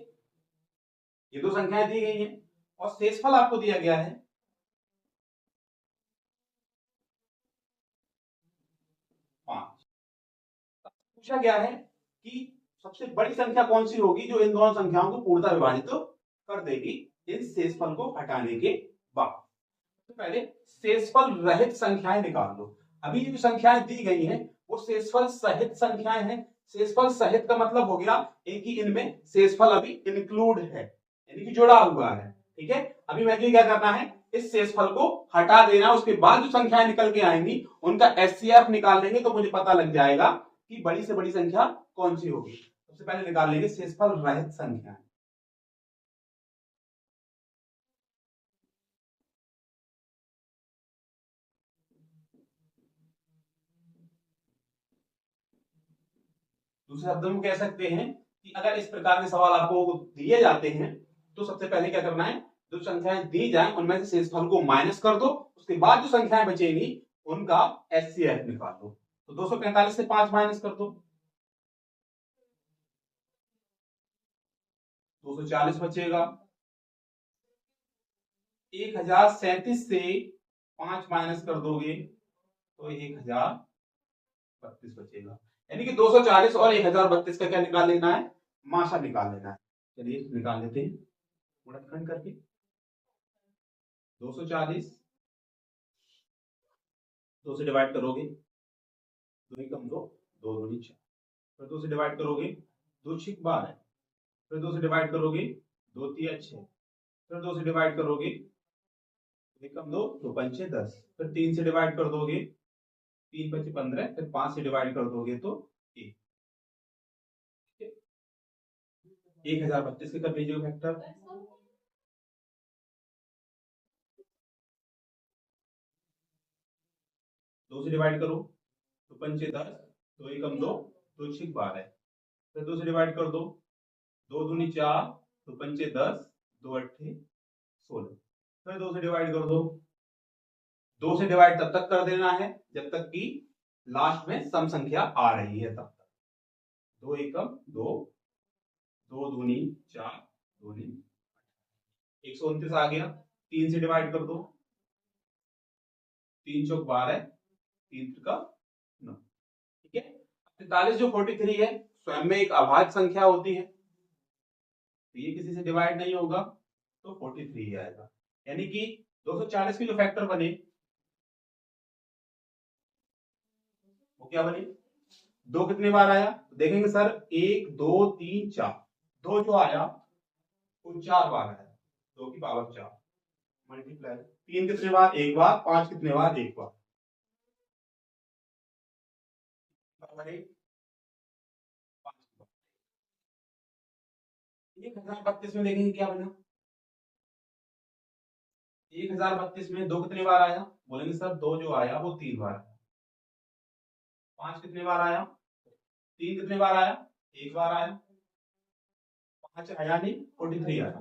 ये दो संख्याएं दी गई हैं और शेषफल आपको दिया गया है 5। पूछा गया है कि सबसे बड़ी संख्या कौन सी होगी जो इन दोनों संख्याओं को पूर्णतः विभाजित तो कर देगी इन शेषफल को हटाने के बाद। तो पहले शेषफल रहित संख्याएं निकाल लो। अभी जो संख्याएं दी गई हैं वो शेषफल सहित संख्याएं हैं। शेषफल सहित का मतलब हो गया एक ही इनमें शेषफल अभी इंक्लूड है, यानी कि जुड़ा हुआ है। ठीक है, अभी मुझे क्या करना है, इस शेषफल को हटा देना, उसके बाद जो संख्याएं निकल के आएंगी उनका एचसीएफ निकाल लेंगे तो मुझे पता लग जाएगा कि बड़ी से बड़ी संख्या कौन सी होगी। सबसे पहले निकाल लेंगे शेषफल रहित संख्या। दूसरे शब्दों में कह सकते हैं कि अगर इस प्रकार के सवाल आपको दिए जाते हैं तो सबसे पहले क्या करना है, जो संख्याएं दी जाए उनमें से शेषफल को माइनस कर दो, उसके बाद जो संख्याएं बचेंगी उनका एचसीएफ निकाल दो। तो 245 से 5 माइनस कर दो, 240 बचेगा। 1037 से 5 माइनस कर दोगे तो 1032 बचेगा, यानी कि 240 और 1032 का क्या निकाल लेना है, माशा निकाल लेना है। चलिए निकाल लेते हैं गुणनखंड करके। 240 2 से डिवाइड करोगे, 2 कम 2, 2 दूनी 4, फिर 2 से डिवाइड करोगे, 2 6 12, फिर 2 से डिवाइड करोगे, 2 3 6, फिर 2 से डिवाइड करोगे, 2 कम 2, 2 5 10, फिर 3 से डिवाइड कर दोगे, 3 5 15, फिर 5 से डिवाइड कर दोगे तो 1। 1032 के कर लीजिए फैक्टर, 2 से डिवाइड करो, 2 5 10, 2 कम 2, 2 6 12, फिर 2 से डिवाइड कर दो, 2 दूनी 4, 2 5 10, 2 8 16, फिर 2 से डिवाइड कर दो। 2 से डिवाइड तब तक कर देना है जब तक कि लास्ट में सम संख्या आ रही है, तब तक। 2 एकम 2, 2 दूनी 4, 2 129 आ गया। 3 से डिवाइड कर दो, 3 चौक 12, 3 का 9। ठीक है, 43 जो 43 है स्वयं में एक अभाज्य संख्या होती है, तो ये किसी से डिवाइड नहीं होगा तो 43 आएगा, यानी कि 240 के जो फैक्टर बने वो क्या बने, दो कितने बार आया देखेंगे सर, 1 2 3 4, दो जो आया वो 4 बार आया, 2 की पावर 4 मल्टीप्लाई, तीन कितने बार, एक बार, पांच कितने बार, एक बार, बराबर है 5 बार। 1032 में देखेंगे क्या बना, 1032 में दो कितने बार आया, बोलेंगे सर दो जो आया वो 3 बार आया, पांच कितने बार आया, तीन कितने बार आया, एक बार आया, पांच आया नहीं, 43 आया।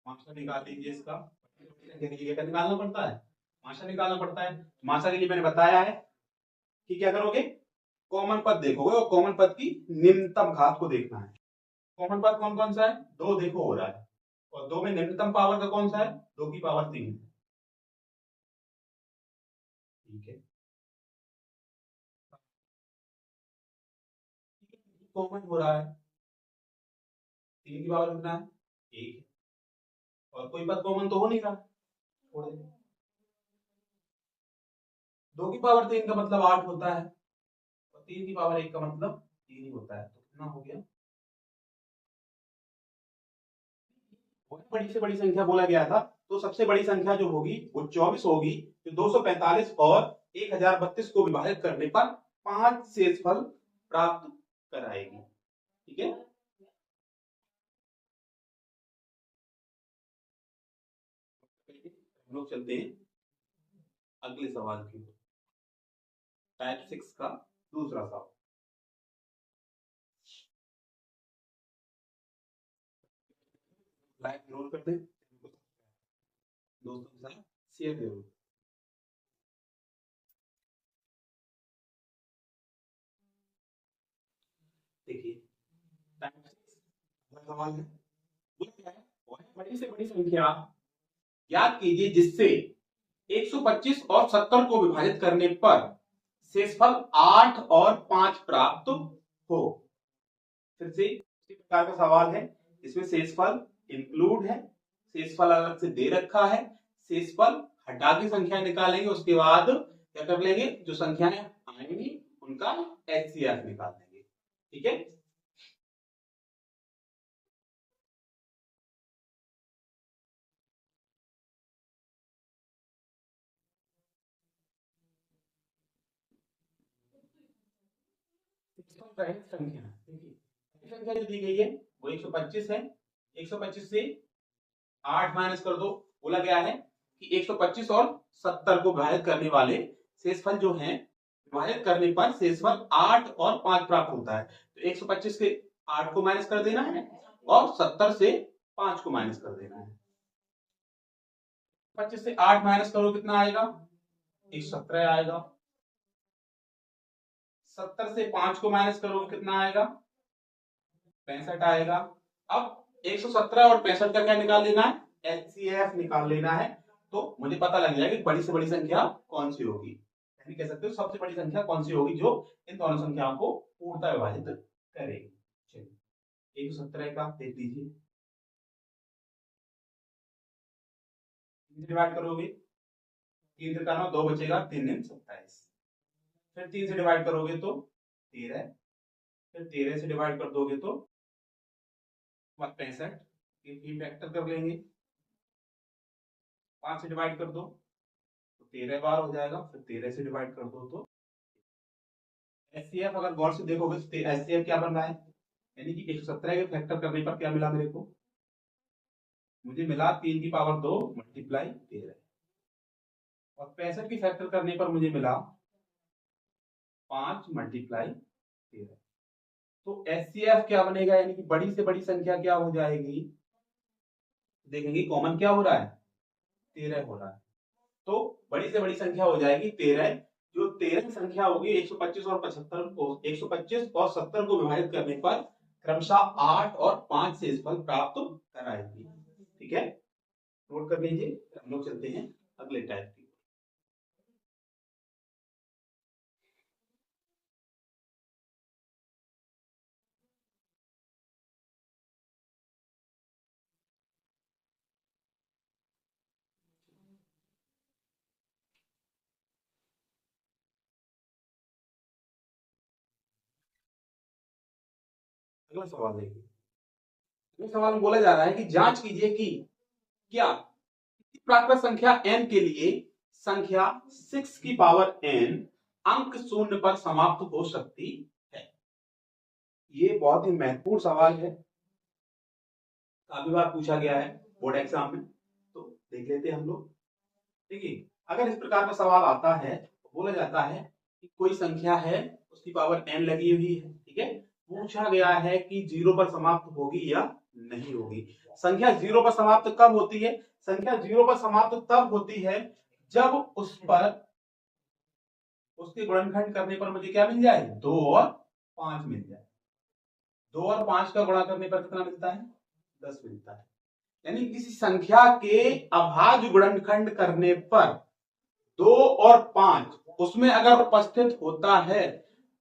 माशा निकाल लीजिए इसका, ये का निकालना पड़ता है, माशा निकालना पड़ता है। माशा के लिए मैंने बताया है कि क्या करोगे, कॉमन पद देखोगे और कॉमन पद की निम्नतम घात को देखना है। कॉमन पद कौन कौन सा है, दो देखो हो रहा है, और दो में निम्नतम पावर का कौन सा है, 2 की पावर 3, ठीक है। कॉमन हो रहा है, 3 की पावर कितना है, एक है, और कोई पद कॉमन तो हो नहीं रहा, छोड़ दे। 2 की पावर 3 का मतलब 8 होता है, और 3 की पावर 1 का मतलब 3 ही होता है, तो कितना हो गया, बड़ी से बड़ी संख्या बोला गया था, तो सबसे बड़ी संख्या जो होगी वो 24 होगी, जो 245 और 1032 को विभाजित करने पर 5 शेषफल प्राप्त कराएगी, ठीक है। हम लोग चलते हैं अगले सवाल की, टाइप 6 का दूसरा सवाल। लाइक जरूर कर दें, दोस्तों के साथ शेयर जरूर। देखिए टाइप 6 सवाल है, वो क्या है, वो है बड़ी से बड़ी संख्या याद कीजिए जिससे 125 और 70 को विभाजित करने पर शेषफल 8 और 5 प्राप्त हो। फिर से इसी प्रकार का सवाल है, इसमें शेषफल इंक्लूड है, शेषफल अलग से दे रखा है, शेषफल हटा के संख्या निकालेंगे, उसके बाद क्या कर लेंगे, जो संख्याएं आएंगी उनका एचसीएफ निकाल लेंगे, ठीक है। संख्या देखिए, संख्या जो दी गई है वो 125 है, 125 से 8 माइनस कर दो, बोला गया है कि 125 और 70 को विभाजित करने वाले शेषफल जो हैं, विभाजित करने पर शेषफल 8 और 5 प्राप्त होता है, तो 125 से 8 को माइनस कर देना है और 70 से 5 को माइनस कर देना है। 25 से 8 माइनस करो कितना आएगा, 117 आएगा, 70 से 5 को माइनस करो कितना आएगा, 65 आएगा। अब 117 और 65 का क्या निकाल लेना है, एचसीएफ निकाल लेना है, तो मुझे पता लग जाएगा कि बड़ी से बड़ी संख्या कौन सी होगी, यानी कह सकते हो सबसे बड़ी संख्या कौन सी होगी जो इन दोनों संख्याओं को पूर्णतः विभाजित करेगी। चलिए 117 का देख लीजिए, डिवाइड करोगे, 3 का 9, 2 बचेगा, 3 फिर 3 से डिवाइड करोगे तो 13, फिर 13 से डिवाइड कर दोगे तो 65, ये फैक्टर कर लेंगे, 5 से डिवाइड कर दो तो 13 बार हो जाएगा, फिर 13 से डिवाइड कर दो तो एचसीएफ, अगर गौर से देखोगे तो एचसीएफ क्या बन रहा है, यानी कि 117 के फैक्टर करने पर क्या मिला मेरे को, मुझे मिला 3 की पावर 2 मल्टीप्लाई 13, और 65 की फैक्टर करने पर मुझे मिला 5 मल्टीप्लाई 13, तो एचसीएफ क्या बनेगा, यानी कि बड़ी से बड़ी संख्या क्या हो जाएगी, देखेंगे कॉमन क्या हो रहा है, 13 हो रहा है, तो बड़ी से बड़ी संख्या हो जाएगी 13, जो 13 संख्या होगी 125 और 75 को, 125 और 70 को विभाजित करने पर क्रमशः 8 और 5 शेषफल प्राप्त कराएगी, ठीक है, नोट कर लीजिए। हम लोग चलते हैं अगले टाइप की। अगला सवाल देखिए। अगले सवाल में बोला जा रहा है कि जांच कीजिए कि क्या प्राकृत संख्या n के लिए संख्या 6 की पावर n अंक शून्य पर समाप्त हो सकती है। ये बहुत ही महत्वपूर्ण सवाल है, काफी बार पूछा गया है बोर्ड एग्जाम में, तो देख लेते हैं हम लोग। देखिए, अगर इस प्रकार का सवाल आता है तो बोला जाता है कि कोई संख्या है, उसकी पावर n लगी हुई है, ठीक है, पूछा गया है कि 0 पर समाप्त होगी या नहीं होगी। संख्या 0 पर समाप्त कब होती है? संख्या 0 पर समाप्त तब होती है जब उस पर उसके गुणनखंड करने पर मुझे क्या मिल जाए? 2 और 5 मिल जाए। 2 और 5 का गुणा करने पर कितना मिलता है? 10 मिलता है। यानी किसी संख्या के अभाज्य गुणनखंड करने पर 2 और 5 उसमें अगर उपस्थित होता है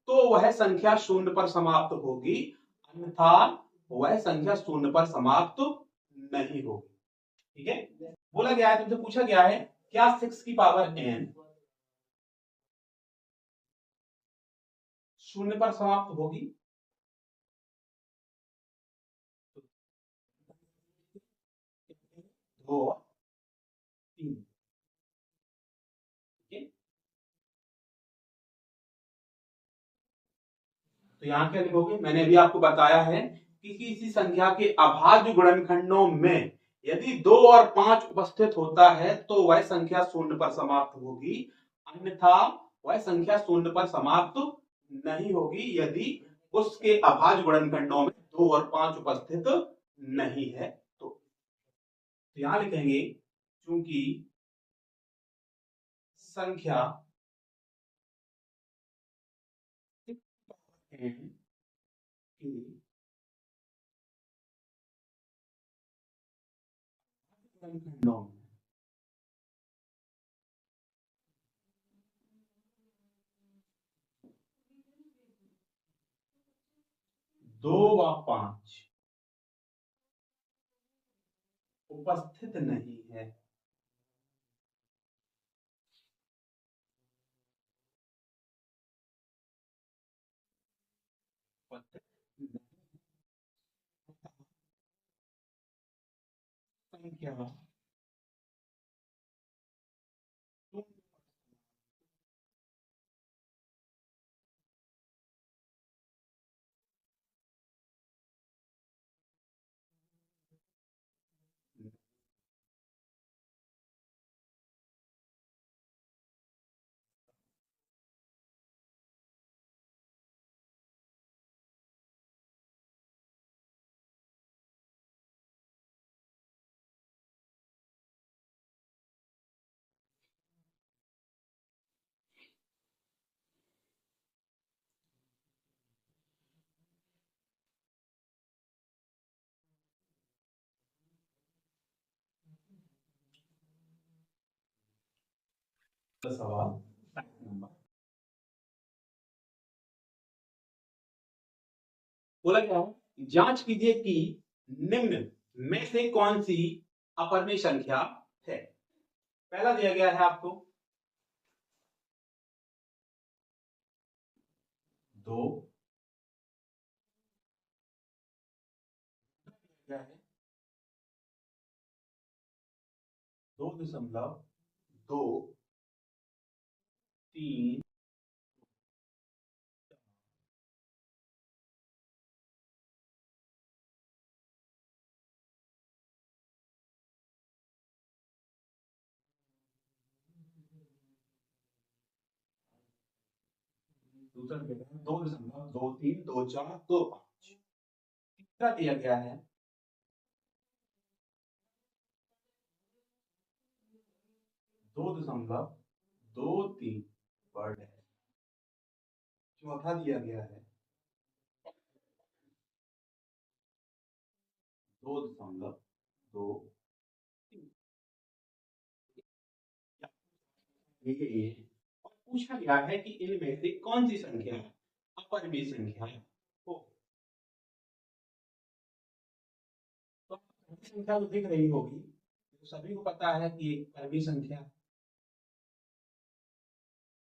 तो वह संख्या शून्य पर समाप्त होगी, अन्यथा वह संख्या शून्य पर समाप्त नहीं होगी। ठीक है, बोला गया है, तुमसे पूछा गया है क्या 6 की पावर n शून्य पर समाप्त होगी? दो और 3। ठीक है, तो यहां क्या लिखोगे? मैंने अभी आपको बताया है कि किसी संख्या के अभाज्य गुणनखंडों में यदि 2 और 5 उपस्थित होता है तो वह संख्या शून्य पर समाप्त होगी, अन्यथा वह संख्या शून्य पर समाप्त नहीं होगी यदि उसके अभाज्य गुणनखंडों में 2 और 5 उपस्थित नहीं है। तो यहां लिखेंगे चूंकि संख्या की 2 व 5 उपस्थित नहीं है, संख्या सवाल नंबर बोला गया है जांच कीजिए कि निम्न में से कौन सी अपरिमेय संख्या है। पहला दिया गया है आपको 2, क्या है 2.23, 2.23, 2.4, 2.5। तीसरा दिया गया है 2.23 वर्ड है। चौथा दिया गया है 2.2। ये और पूछा गया है कि इनमें से कौन सी संख्या अपरिमेय संख्या है। तो संख्या तो दिख रही होगी, तो सभी को पता है कि एक परिमेय संख्या,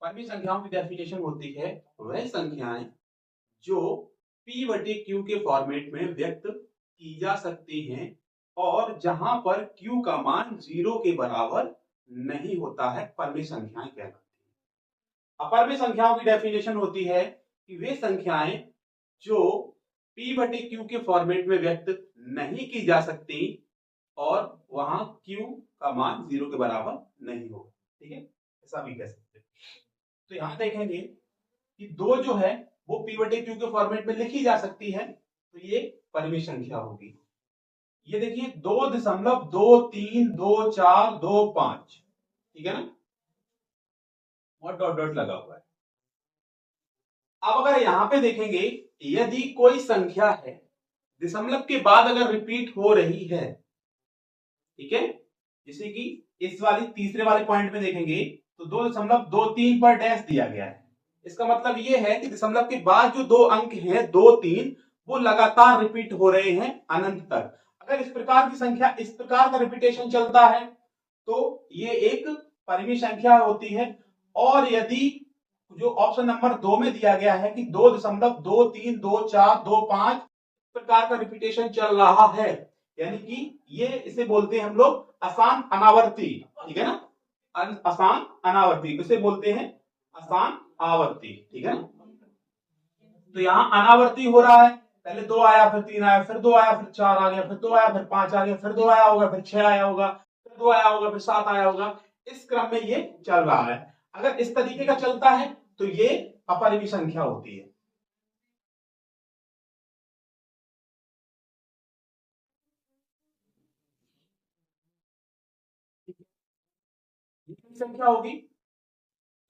परिमेय संख्याओं की डेफिनेशन होती है वह संख्याएं जो P बटे Q के फॉर्मेट में व्यक्त की जा सकती हैं और जहां पर Q का मान 0 के बराबर नहीं होता है, परमी संख्याएं कहलाती हैं। अपरमी संख्याओं की डेफिनेशन होती है कि वे संख्याएं जो P बटे Q के फॉर्मेट में व्यक्त नहीं की जा सकती और वहां Q का मान 0 के बराबर नहीं होगा। ठीक है, ऐसा भी कह सकते हैं। तो यहां देखेंगे कि दो जो है वो P बटे Q के फॉर्मेट में लिखी जा सकती है, तो ये परिमेय संख्या होगी। ये देखिए 2.232425, ठीक है ना, और डॉट डॉट लगा हुआ है। अब अगर यहां पे देखेंगे, यदि कोई संख्या है दशमलव के बाद अगर रिपीट हो रही है, ठीक है, जैसे कि इस वाली तीसरे वाले पॉइंट में देखेंगे तो 2.23 पर डैश दिया गया है। इसका मतलब यह है कि दशमलव के बाद जो दो अंक हैं 2-3 वो लगातार रिपीट हो रहे हैं अनंत तक। अगर इस प्रकार की संख्या इस प्रकार का रिपीटेशन चलता है तो ये एक परिमेय संख्या होती है। और यदि जो ऑप्शन नंबर 2 में दिया गया है कि 2.232425 प्रकार का रिपीटेशन चल रहा है, यानी कि ये इसे बोलते हैं हम लोग आसान अनावर्ती, ठीक है ना, आसान अनावर्ती इसे बोलते हैं आसान आवर्ती, ठीक है ना। तो यहां अनावर्ती हो रहा है, पहले 2 आया, फिर 3 आया, फिर 2 आया, फिर 4 आ गया, फिर 2 आया, फिर 5 आ गया, फिर 2 आया होगा, फिर 6 आया होगा, फिर 2 आया होगा, फिर 7 आया होगा। इस क्रम में ये चल रहा है। अगर इस तरीके का चलता है तो ये अपरिमेय संख्या होती है। संख्या होगी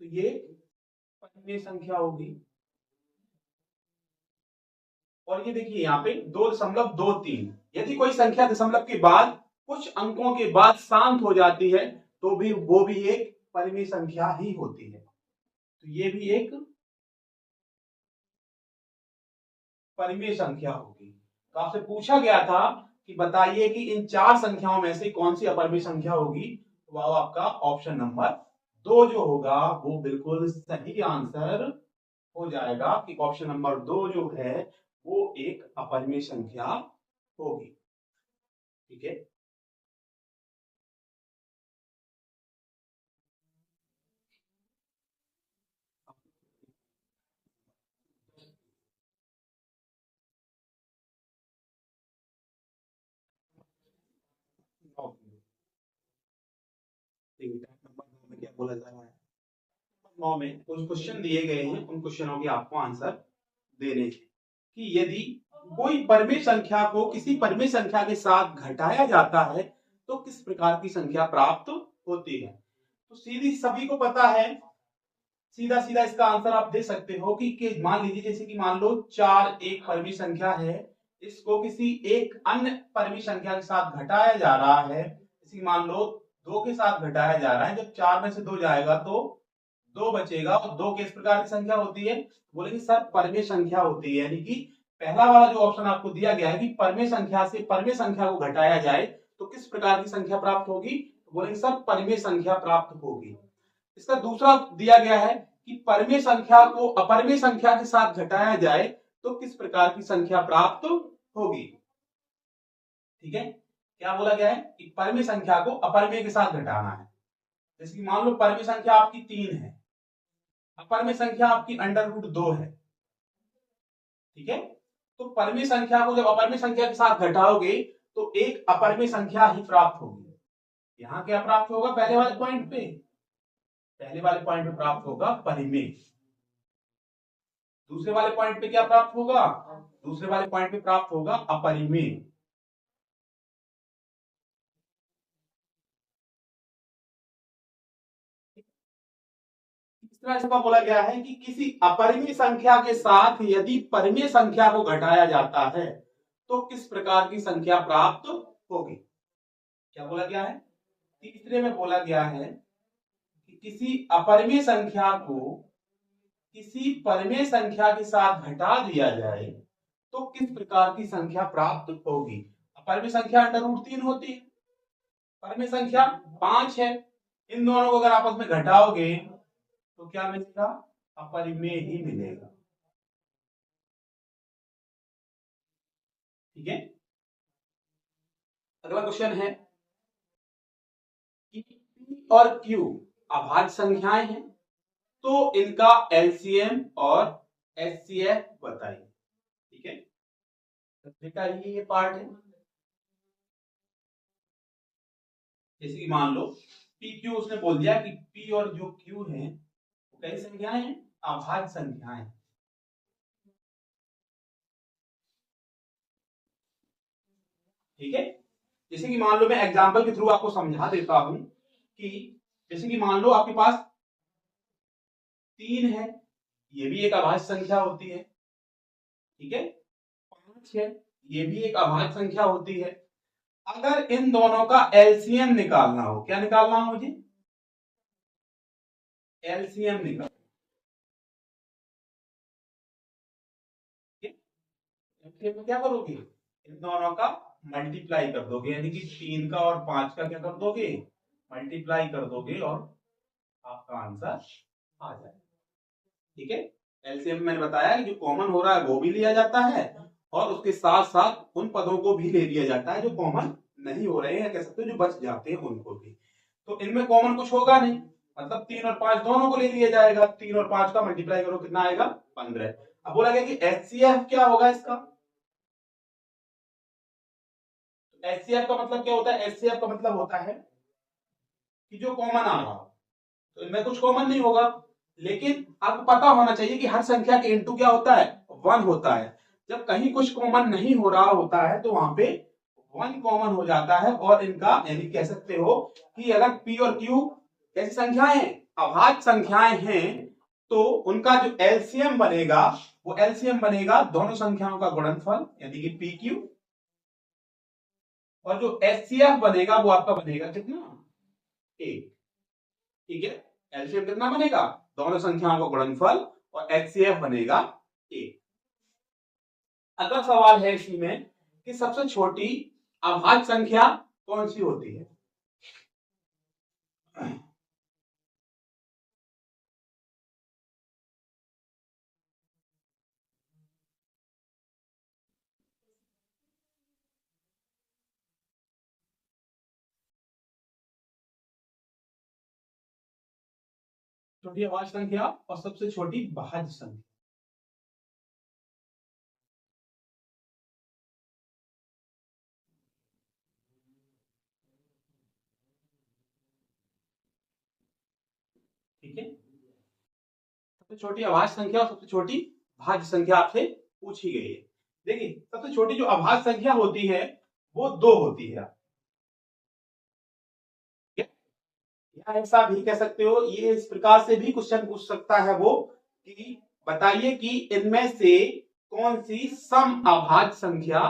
तो ये परिमेय संख्या होगी। और ये देखिए यहाँ पे 2.23, यदि कोई संख्या दशमलव के बाद कुछ अंकों के बाद शांत हो जाती है तो भी वो भी एक परिमेय संख्या ही होती है। तो ये भी एक परिमेय संख्या होगी। तो आपसे पूछा गया था कि बताइए कि इन चार संख्याओं में से कौन सी अपरिमेय संख्या होगी, तो वो आपका ऑप्शन नंबर 2 जो होगा वो बिल्कुल सही आंसर हो जाएगा कि ऑप्शन नंबर 2 जो है वो एक अपरिमेय संख्या होगी। ठीक है, नंबर 9 में क्या बोला जा रहा है, 9 में कुछ क्वेश्चन दिए गए हैं, उन क्वेश्चनों के आपको आंसर देने हैं कि यदि कोई परिमेय संख्या को किसी परिमेय संख्या के साथ घटाया जाता है तो किस प्रकार की संख्या प्राप्त होती है। तो सीधी सभी को पता है, सीधा सीधा इसका आंसर आप दे सकते हो कि मान लीजिए जैसे कि मान लो 4 एक परिमेय संख्या है, इसको किसी एक अन्य परिमेय संख्या के साथ घटाया जा रहा है, जैसे मान लो 2 के साथ घटाया जा रहा है, जब 4 में से 2 जाएगा तो 2 बचेगा और 2 किस प्रकार की संख्या होती है, बोलेंगे सर परिमेय संख्या होती है। यानी कि पहला वाला जो ऑप्शन आपको दिया गया है कि परिमेय संख्या से परिमेय संख्या को घटाया जाए तो किस प्रकार की संख्या प्राप्त होगी, तो बोलेंगे सर परिमेय संख्या प्राप्त होगी। इसका दूसरा दिया गया है कि परिमेय संख्या को अपरिमेय संख्या के साथ घटाया जाए तो किस प्रकार की संख्या प्राप्त होगी। ठीक है, क्या बोला गया है कि परिमेय संख्या को अपरिमेय के साथ घटाना है। जैसे कि मान लो परिमेय संख्या आपकी 3 है, अपरिमेय संख्या आपकी √2 है। ठीक है, तो परिमेय संख्या को जब अपरिमेय संख्या के साथ घटाओगे तो एक अपरिमेय संख्या ही प्राप्त होगी। यहां क्या प्राप्त होगा, पहले वाले पॉइंट पे, पहले वाले पॉइंट पे प्राप्त होगा परिमेय, दूसरे वाले पॉइंट पे क्या प्राप्त होगा, दूसरे वाले पॉइंट पे प्राप्त होगा अपरिमेय। तीसरा इसका बोला गया है कि किसी अपरिमेय संख्या के साथ यदि परिमेय संख्या को घटाया जाता है तो किस प्रकार की संख्या प्राप्त होगी। क्या बोला गया है, तीसरे में बोला गया है कि किसी अपरिमेय संख्या को किसी परिमेय संख्या के साथ घटा दिया जाए तो किस प्रकार की संख्या प्राप्त होगी। अपरिमेय संख्या √3 होती है, परिमेय संख्या 5 है, इन दोनों को अगर आपस में घटाओगे तो क्या मिलेगा, अपरिमेय ही मिलेगा। ठीक है। अगला क्वेश्चन है कि P और Q अभाज्य संख्याएं हैं, तो इनका एलसीएम और एचसीएफ बताइए। ठीक है, का ये पार्ट है। जैसे कि मान लो पी क्यू, उसने बोल दिया कि पी और जो क्यू है वो कैसी संख्याएं हैं, अभाज्य संख्याएं। ठीक है, जैसे कि मान लो मैं एग्जांपल के थ्रू आपको समझा देता हूं कि जैसे कि मान लो आपके पास 3 है, ये भी एक अभाज्य संख्या होती है। ठीक है, 5 है, ये भी एक अभाज्य संख्या होती है। अगर इन दोनों का एलसीएम निकालना हो, क्या निकालना हो मुझे, एलसीएम निकाल, क्या करोगे, इन दोनों का मल्टीप्लाई कर दोगे, यानी कि 3 का और 5 का क्या कर दोगे, मल्टीप्लाई कर दोगे और आपका आंसर आ जाएगा। ठीक है, एलसीएम मैंने बताया कि जो कॉमन हो रहा है वो भी लिया जाता है और उसके साथ साथ उन पदों को भी ले लिया जाता है जो कॉमन नहीं हो रहे हैं, कह सकते हो जो बच जाते हैं उनको भी। तो इनमें कॉमन कुछ होगा नहीं, मतलब 3 और 5 दोनों को ले लिया जाएगा। 3 और 5 का मल्टीप्लाई करो कितना आएगा, 15। अब बोला गया कि एचसीएफ क्या होगा इसका। एचसीएफ का मतलब क्या होता है, एचसीएफ का मतलब होता है कि जो कॉमन आ रहा हो, तो इनमें कुछ कॉमन नहीं होगा, लेकिन आपको पता होना चाहिए कि हर संख्या के इनटू क्या होता है, 1 होता है। जब कहीं कुछ कॉमन नहीं हो रहा होता है तो वहां पे 1 कॉमन हो जाता है और इनका यानी कह सकते हो कि अगर पी और क्यू कैसी संख्याएं हैं, अभाज्य संख्याएं हैं, तो उनका जो एलसीएम बनेगा वो एलसीएम बनेगा दोनों संख्याओं का गुणनफल यानी कि पी क्यू, और जो एचसीएफ बनेगा वो आपका बनेगा कितना, 1। ठीक है, एलसीएम कितना बनेगा, दोनों संख्याओं का गुणनफल, और एचसीएफ बनेगा 1। अगला सवाल है इसी में कि सबसे छोटी अभाज्य संख्या कौन सी होती है। छोटी अभाज्य संख्या और सबसे छोटी भाज्य संख्या। ठीक है, सबसे छोटी अभाज्य संख्या और सबसे छोटी भाज्य संख्या आपसे पूछी गई है। देखिए, सबसे छोटी जो अभाज्य संख्या होती है वो 2 होती है, या ऐसा भी कह सकते हो, ये इस प्रकार से भी क्वेश्चन पूछ सकता है वो कि बताइए कि इनमें से कौन सी सम अभाज्य संख्या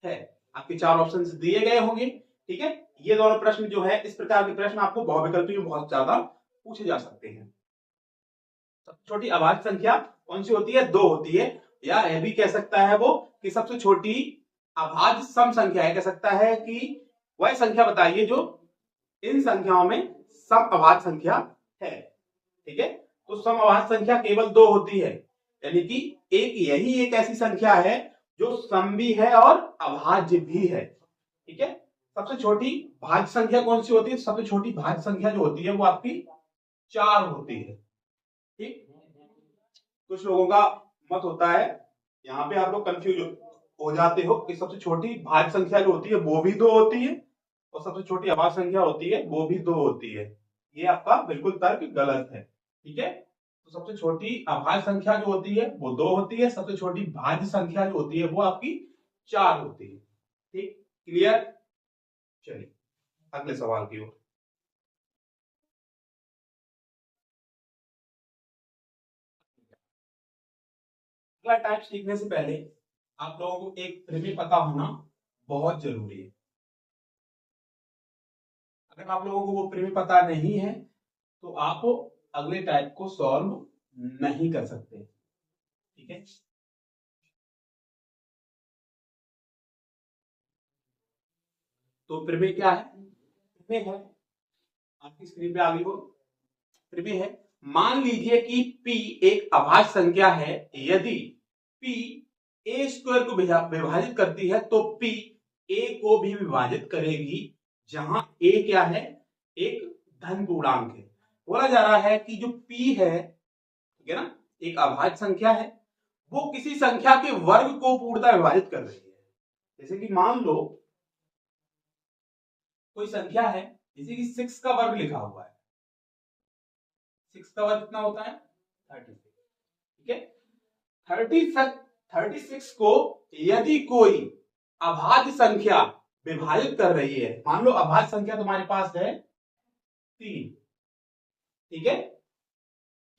है। आपके 4 ऑप्शन दिए गए होंगे। ठीक है, ये दोनों प्रश्न जो है, इस प्रकार के प्रश्न आपको बहुविकल्पी में बहुत ज्यादा पूछे जा सकते हैं। सबसे छोटी अभाज्य संख्या कौन सी होती है, 2 होती है। या यह भी कह सकता है वो कि सबसे छोटी अभाज्य सम संख्या है, कह सकता है कि वह संख्या बताइए जो इन संख्याओं में सम अभाज्य संख्या है। ठीक है, तो सम अभाज्य संख्या केवल 2 होती है, यानी कि एक यही एक ऐसी संख्या है जो सम भी है और अभाज्य भी है। ठीक है, सबसे छोटी भाज्य संख्या कौन सी होती है, सबसे छोटी भाज्य संख्या जो होती है वो आपकी 4 होती है। ठीक, कुछ लोगों का मत होता है, यहाँ पे आप लोग कंफ्यूज हो जाते हो कि सबसे छोटी भाज्य संख्या जो होती है वो भी 2 होती है और सबसे छोटी अभाज्य संख्या होती है वो भी 2 होती है। ये आपका बिल्कुल तर्क गलत है। ठीक है, तो सबसे छोटी अभाज्य संख्या जो होती है वो 2 होती है, सबसे छोटी भाज्य संख्या जो होती है वो आपकी 4 होती है। ठीक, क्लियर। चलिए अगले सवाल की ओर। अगला टाइप सीखने से पहले आप लोगों को एक प्रेमी पता होना बहुत जरूरी है। अगर आप लोगों को वो प्रेमी पता नहीं है तो आप अगले टाइप को सॉल्व नहीं कर सकते। ठीक है, तो प्रमेय क्या है, प्रमेय है आपकी स्क्रीन पे आ गई हो। प्रमेय है, मान लीजिए कि P एक अभाज्य संख्या है यदि P ए स्क्वायर को विभाजित करती है तो पी ए को भी विभाजित करेगी, जहां ए क्या है, एक धन पूर्णांक है। बोला जा रहा है कि जो पी है, ठीक है ना, एक अभाज्य संख्या है, वो किसी संख्या के वर्ग को पूर्णतः विभाजित कर रही है। जैसे कि मान लो कोई संख्या है, जैसे कि 6 का वर्ग लिखा हुआ है, 6 का वर्ग कितना होता है 36, ठीक है। 36 को यदि कोई अभाज्य संख्या विभाजित कर रही है, मान लो अभाज्य संख्या तुम्हारे पास है 3, ठीक है,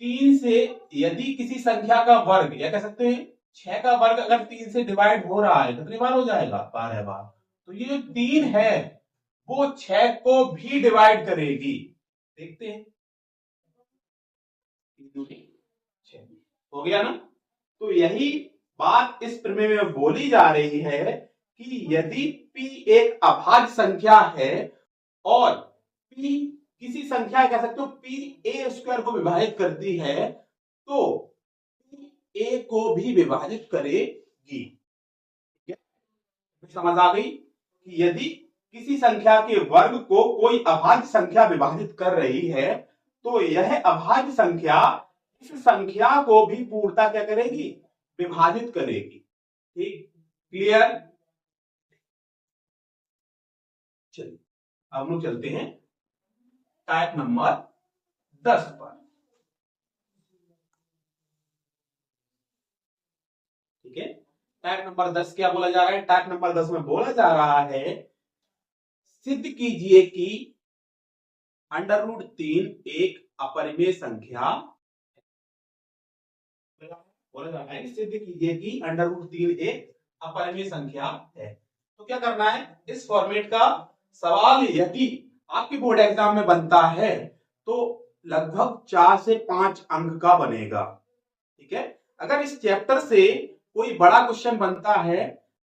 3 से यदि किसी संख्या का वर्ग, या कह सकते हैं 6 का वर्ग अगर 3 से डिवाइड हो रहा है कितनी बार हो जाएगा, 12 बार। तो ये जो 3 है वो 6 को भी डिवाइड करेगी। देखते हैं, 6 हो गया ना। तो यही बात इस प्रमेय में बोली जा रही है कि यदि p एक अभाज्य संख्या है और p किसी संख्या, कह सकते हो p a स्क्वायर को विभाजित करती है, तो p a को भी विभाजित करेगी। समझ आ गई कि यदि किसी संख्या के वर्ग को कोई अभाज्य संख्या विभाजित कर रही है तो यह अभाज्य संख्या इस संख्या को भी पूर्णतः क्या करेगी, विभाजित करेगी। ठीक, क्लियर। चलिए अब हम लोग चलते हैं टाइप नंबर 10 पर। ठीक है, टाइप नंबर 10 क्या बोला जा रहा है, टाइप नंबर 10 में बोला जा रहा है सिद्ध कीजिए कि √3 एक अपरिमेय संख्या, बोला जा रहा है सिद्ध कीजिए कि √3 एक अपरिमेय संख्या है। तो क्या करना है, इस फॉर्मेट का सवाल यदि आपके बोर्ड एग्जाम में बनता है तो लगभग 4 से 5 अंक का बनेगा। ठीक है, अगर इस चैप्टर से कोई बड़ा क्वेश्चन बनता है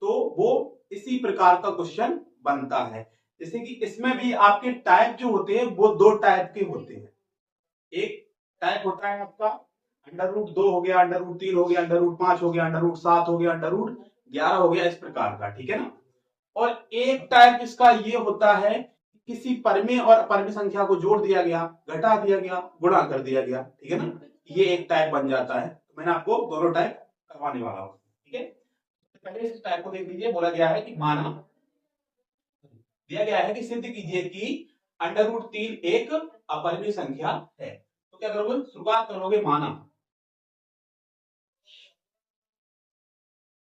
तो वो इसी प्रकार का क्वेश्चन बनता है। जैसे कि इसमें भी आपके टाइप जो होते हैं वो 2 टाइप के होते हैं। एक टाइप होता है आपका √2 हो गया, √3 हो गया, √5 हो गया, √7 हो गया, √11 हो गया, इस प्रकार का, ठीक है ना। और एक टाइप इसका ये होता है किसी परिमेय और अपरिमेय संख्या को जोड़ दिया गया, घटा दिया गया, गुणा कर दिया गया, ठीक है ना, ये एक टाइप बन जाता है। तो मैंने आपको दोनों टाइप करवाने वाला हूं, ठीक है। पहले इस टाइप को देख लीजिए, बोला गया है कि माना दिया गया है कि सिद्ध कीजिए कि √3 एक अपरिमेय संख्या है। तो क्या करोगे, शुरुआत करोगे माना,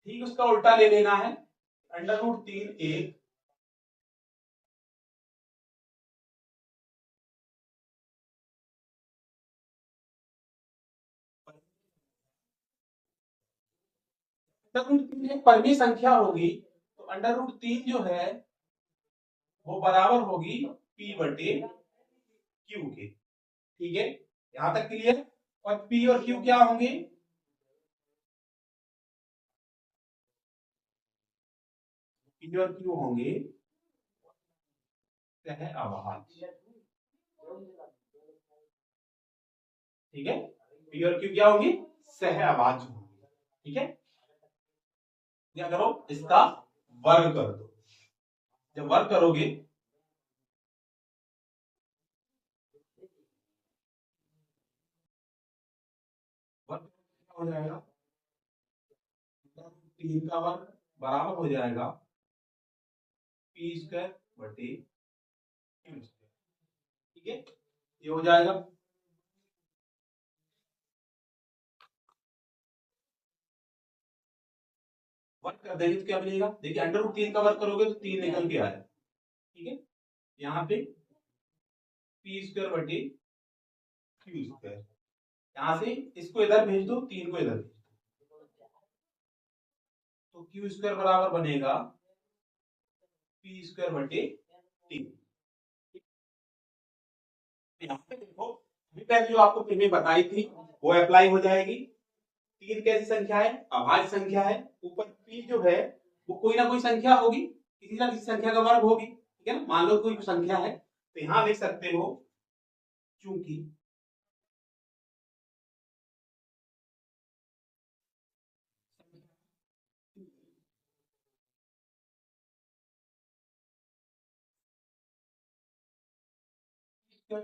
ठीक, उसका उल्टा ले लेना है, √3 एक √3 एक परिमेय संख्या होगी, तो √3 जो है वो बराबर होगी p/q के। ठीक है, यहां तक क्लियर। और p और q क्या होंगे, p और q होंगे सहअभाज्य। ठीक है, p और q क्या होंगे, सहअभाज्य होंगे। ठीक है, क्या करो, इसका वर्ग कर दो। जब वर्ग करोगे वर्ग क्या हो जाएगा, 3 का वर्ग बराबर हो जाएगा p²/q²। ठीक है, ये हो जाएगा। वर्ग कर देंगे तो क्या बनेगा, देखिए √3 का वर्ग करोगे तो 3 निकल के आया। ठीक है, यहाँ पे p²/q², यहां से इसको इधर भेज दो, 3 को इधर भेज दो, तो q² बराबर बनेगा p²/3। यहाँ पे देखो, अभी पहले जो आपको प्रमेय बताई थी वो अप्लाई हो जाएगी। 3 कैसी संख्या है, अभाज्य संख्या है, ऊपर p जो है वो कोई ना कोई संख्या होगी, किसी ना किसी संख्या का वर्ग होगी, ठीक है ना। मान लो कोई संख्या है तो यहां लिख सकते हो चूंकि तो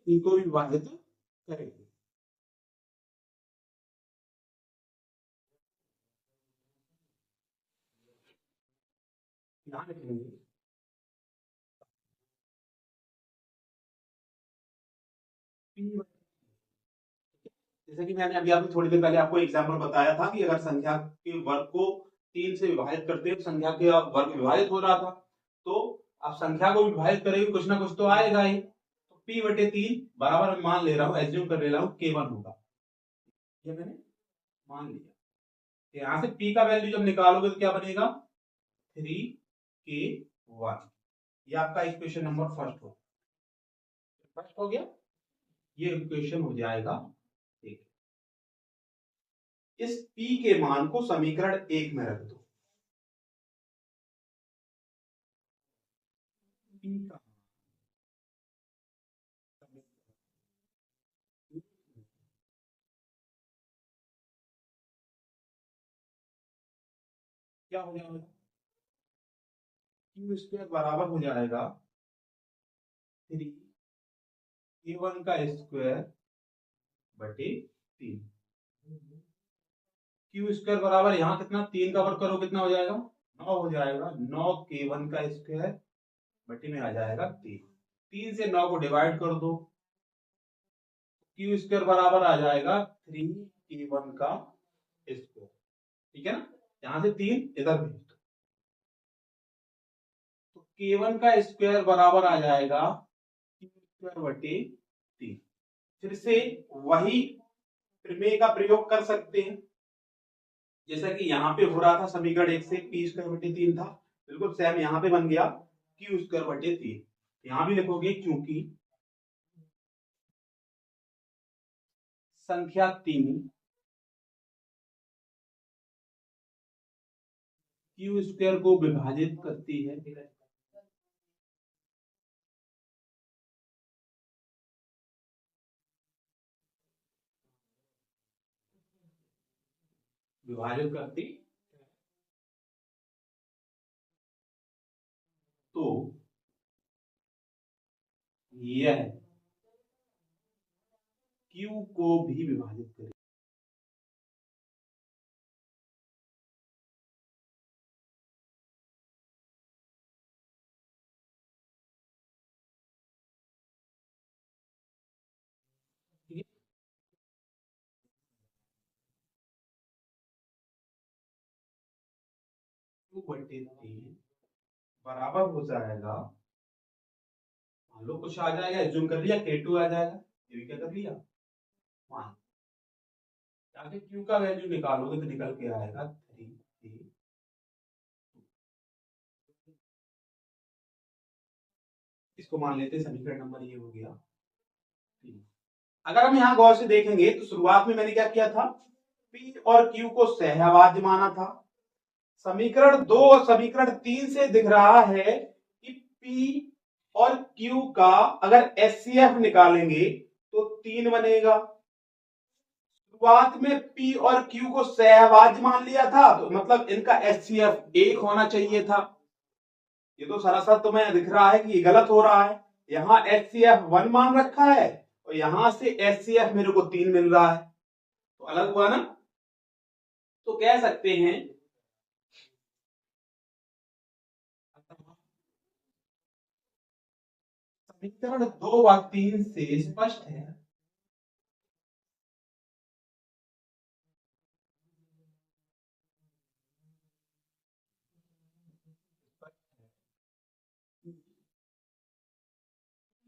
इनको भी विभाजित करेंगे। ध्यान रखेंगे जैसे कि मैंने अभी थोड़ी देर पहले आपको एग्जाम्पल बताया था कि अगर संख्या के वर्ग को 3 से विभाजित करते हैं, संख्या के वर्ग विभाजित हो रहा था, तो आप संख्या को विभाजित करेंगे कुछ ना कुछ तो आएगा ही। तो p/3 बराबर मान ले रहा हूं, एज्यूम कर ले रहा हूं k1 होगा, ये मैंने मान लिया। यहां से p का वैल्यू जब निकालोगे तो क्या बनेगा 3k1। ये आपका इक्वेशन नंबर फर्स्ट हो गया। ये इक्वेशन हो जाएगा एक। इस p के मान को समीकरण 1 में रख दो। p का क्या हो जाएगा, क्यू स्क्वायर बराबर हो जाएगा 3k1 का स्क्वायर बटे 3। क्यू स्क्वायर बराबर यहाँ कितना, 3 का वर्ग करो कितना हो जाएगा 9 हो जाएगा। 9k1 का स्क्वायर बटे में आ जाएगा 3। 3 से 9 को डिवाइड कर दो, क्यू स्क्वायर बराबर आ जाएगा 3k1 का स्क्वायर। ठीक है ना, यहां से 3 इधर भेज दो, तो k1 का स्क्वायर बराबर आ जाएगा क्यू स्क्वायर बटे 3। फिर से वही प्रमेय का प्रयोग कर सकते हैं, जैसा कि यहाँ पे हो रहा था समीकरण 1 से p स्क्वायर बटे 3 था, बिल्कुल सेम यहाँ पे बन गया क्यू स्क्वायर बटे 3। यहाँ भी लिखोगे क्योंकि संख्या 3 क्यू स्क्वायर को विभाजित करती है, विभाजित करती, तो यह क्यू को भी विभाजित करेगी। क्यू बटे 3 बराबर हो जाएगा, मान लो कुछ आ जाएगा, एज्यूम कर लिया k2 आ जाएगा, ये भी क्या कर लिया मान। आगे क्यू का वैल्यू निकालोगे तो निकल के आएगा 3k। इसको मान लेते हैं समीकरण नंबर ये हो गया 3। अगर हम यहाँ गौर से देखेंगे तो शुरुआत में मैंने क्या किया था, p और q को सहअभाज्य माना था। समीकरण 2 और समीकरण 3 से दिख रहा है कि p और q का अगर HCF निकालेंगे तो 3 बनेगा। शुरुआत में p और q को सहअभाज्य मान लिया था, तो मतलब इनका HCF 1 होना चाहिए था। ये तो सरासर तुम्हें दिख रहा है कि ये गलत हो रहा है, यहाँ HCF 1 मान रखा है और यहां से HCF मेरे को 3 मिल रहा है, तो अलग हुआ ना। तो कह सकते हैं समीकरण 2 व 3 से स्पष्ट है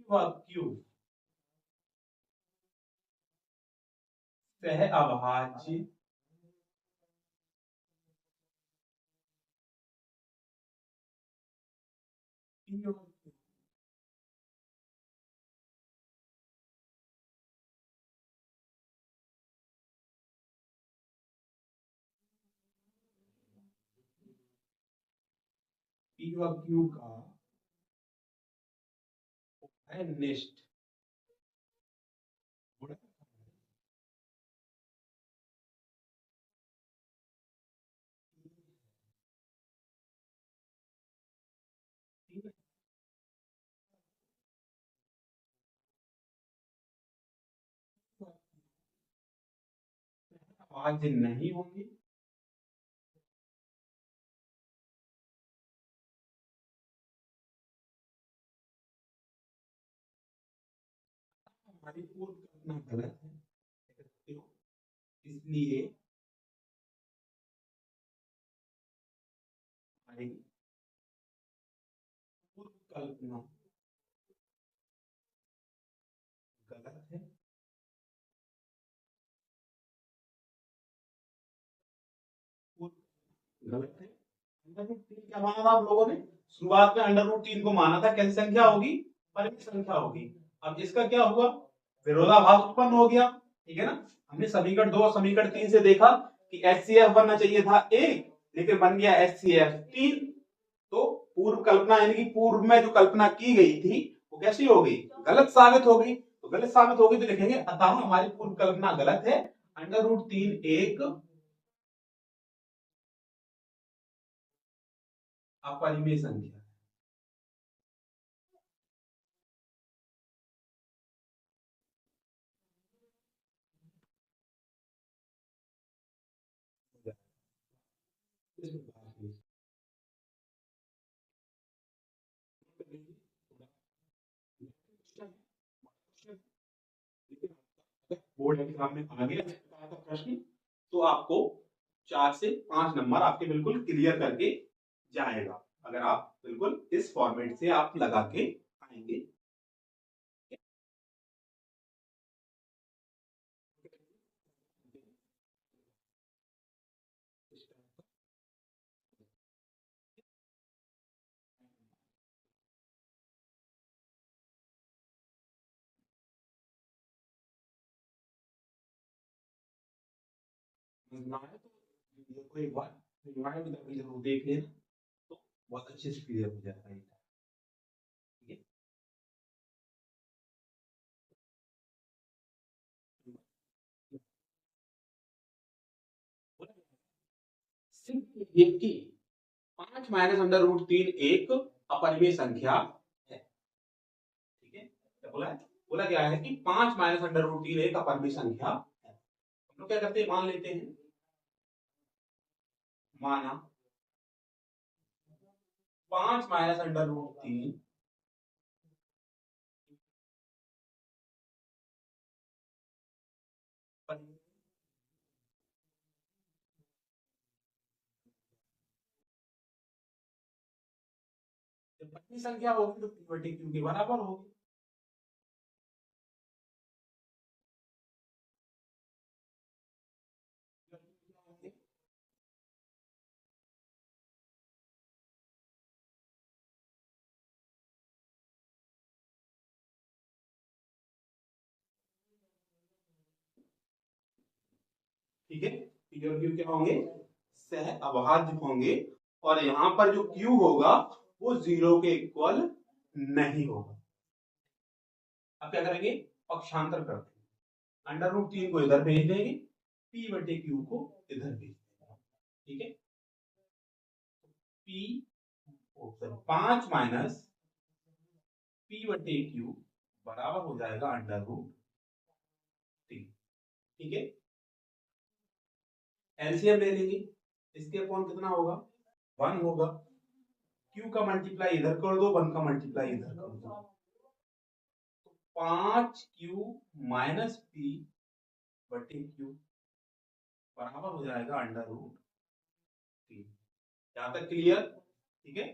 क्यू सहअभाज्य पी व क्यू का है निष्ठ आज नहीं होंगे। हमारी पूर्व कल्पना गलत है, इसलिए हमारी पूर्व कल्पना गलत है। गलत है। अंडर रूट तीन क्या माना था आप लोगों ने? शुरुआत में अंडर रूट तीन को माना था कैसी संख्या होगी? परिमित संख्या होगी। अब इसका क्या हुआ? विरोधाभास उत्पन्न हो गया। ठीक है ना? हमने समीकरण 2 और समीकरण 3 से देखा कि HCF बनना चाहिए था 1, लेकिन बन गया HCF 3। तो पूर्व कल्पना यानी कि पूर्व में जो कल्पना की गई थी वो कैसी हो गई? गलत साबित हो गई। तो गलत साबित हो गई तो लिखेंगे अतः हमारी पूर्व कल्पना गलत है। अंडर रूट तीन एक अपरिमेय संख्या। बोर्ड एग्जाम में आ गया प्रश्न तो आपको 4 से 5 नंबर आपके बिल्कुल क्लियर करके जाएगा, अगर आप बिल्कुल इस फॉर्मेट से आप लगा के आएंगे। समझना है तो वीडियो को एक बार रिवाइंड करके जरूर देख लेना, तो बहुत अच्छे से क्लियर हो जाता है। ठीक है, सिर्फ ये कि 5 माइनस अंडर रूट तीन एक अपरिमेय संख्या है। ठीक है, क्या बोला है? बोला क्या है कि 5 माइनस अंडर रूट तीन एक अपरिमेय संख्या है। हम लोग क्या करते हैं? मान लेते हैं, माना 5 माइनस अंडर रूट तीन जब पत्नी संख्या होगी तो पी बटे क्यू के बराबर होगी। ठीक है, पी और क्यू क्या होंगे? सह अभाज्य होंगे। और यहां पर जो क्यू होगा वो 0 के इक्वल नहीं होगा। अब क्या करेंगे? पक्षांतर करते हैं, अंडर रूट तीन को इधर भेज देंगे, पी बटे क्यू को इधर भेज देंगे। ठीक है, पी 5 माइनस पी बटे क्यू बराबर हो जाएगा अंडर रूट तीन। ठीक है, एलसीएम ले लेंगे, इसके अपॉन कितना होगा? 1 होगा। क्यू का मल्टीप्लाई इधर कर दो, 1 का मल्टीप्लाई इधर कर दो। 5 क्यू माइनस पी बटे क्यू बराबर हो जाएगा अंडर रूट तीन। यहां तक क्लियर? ठीक है,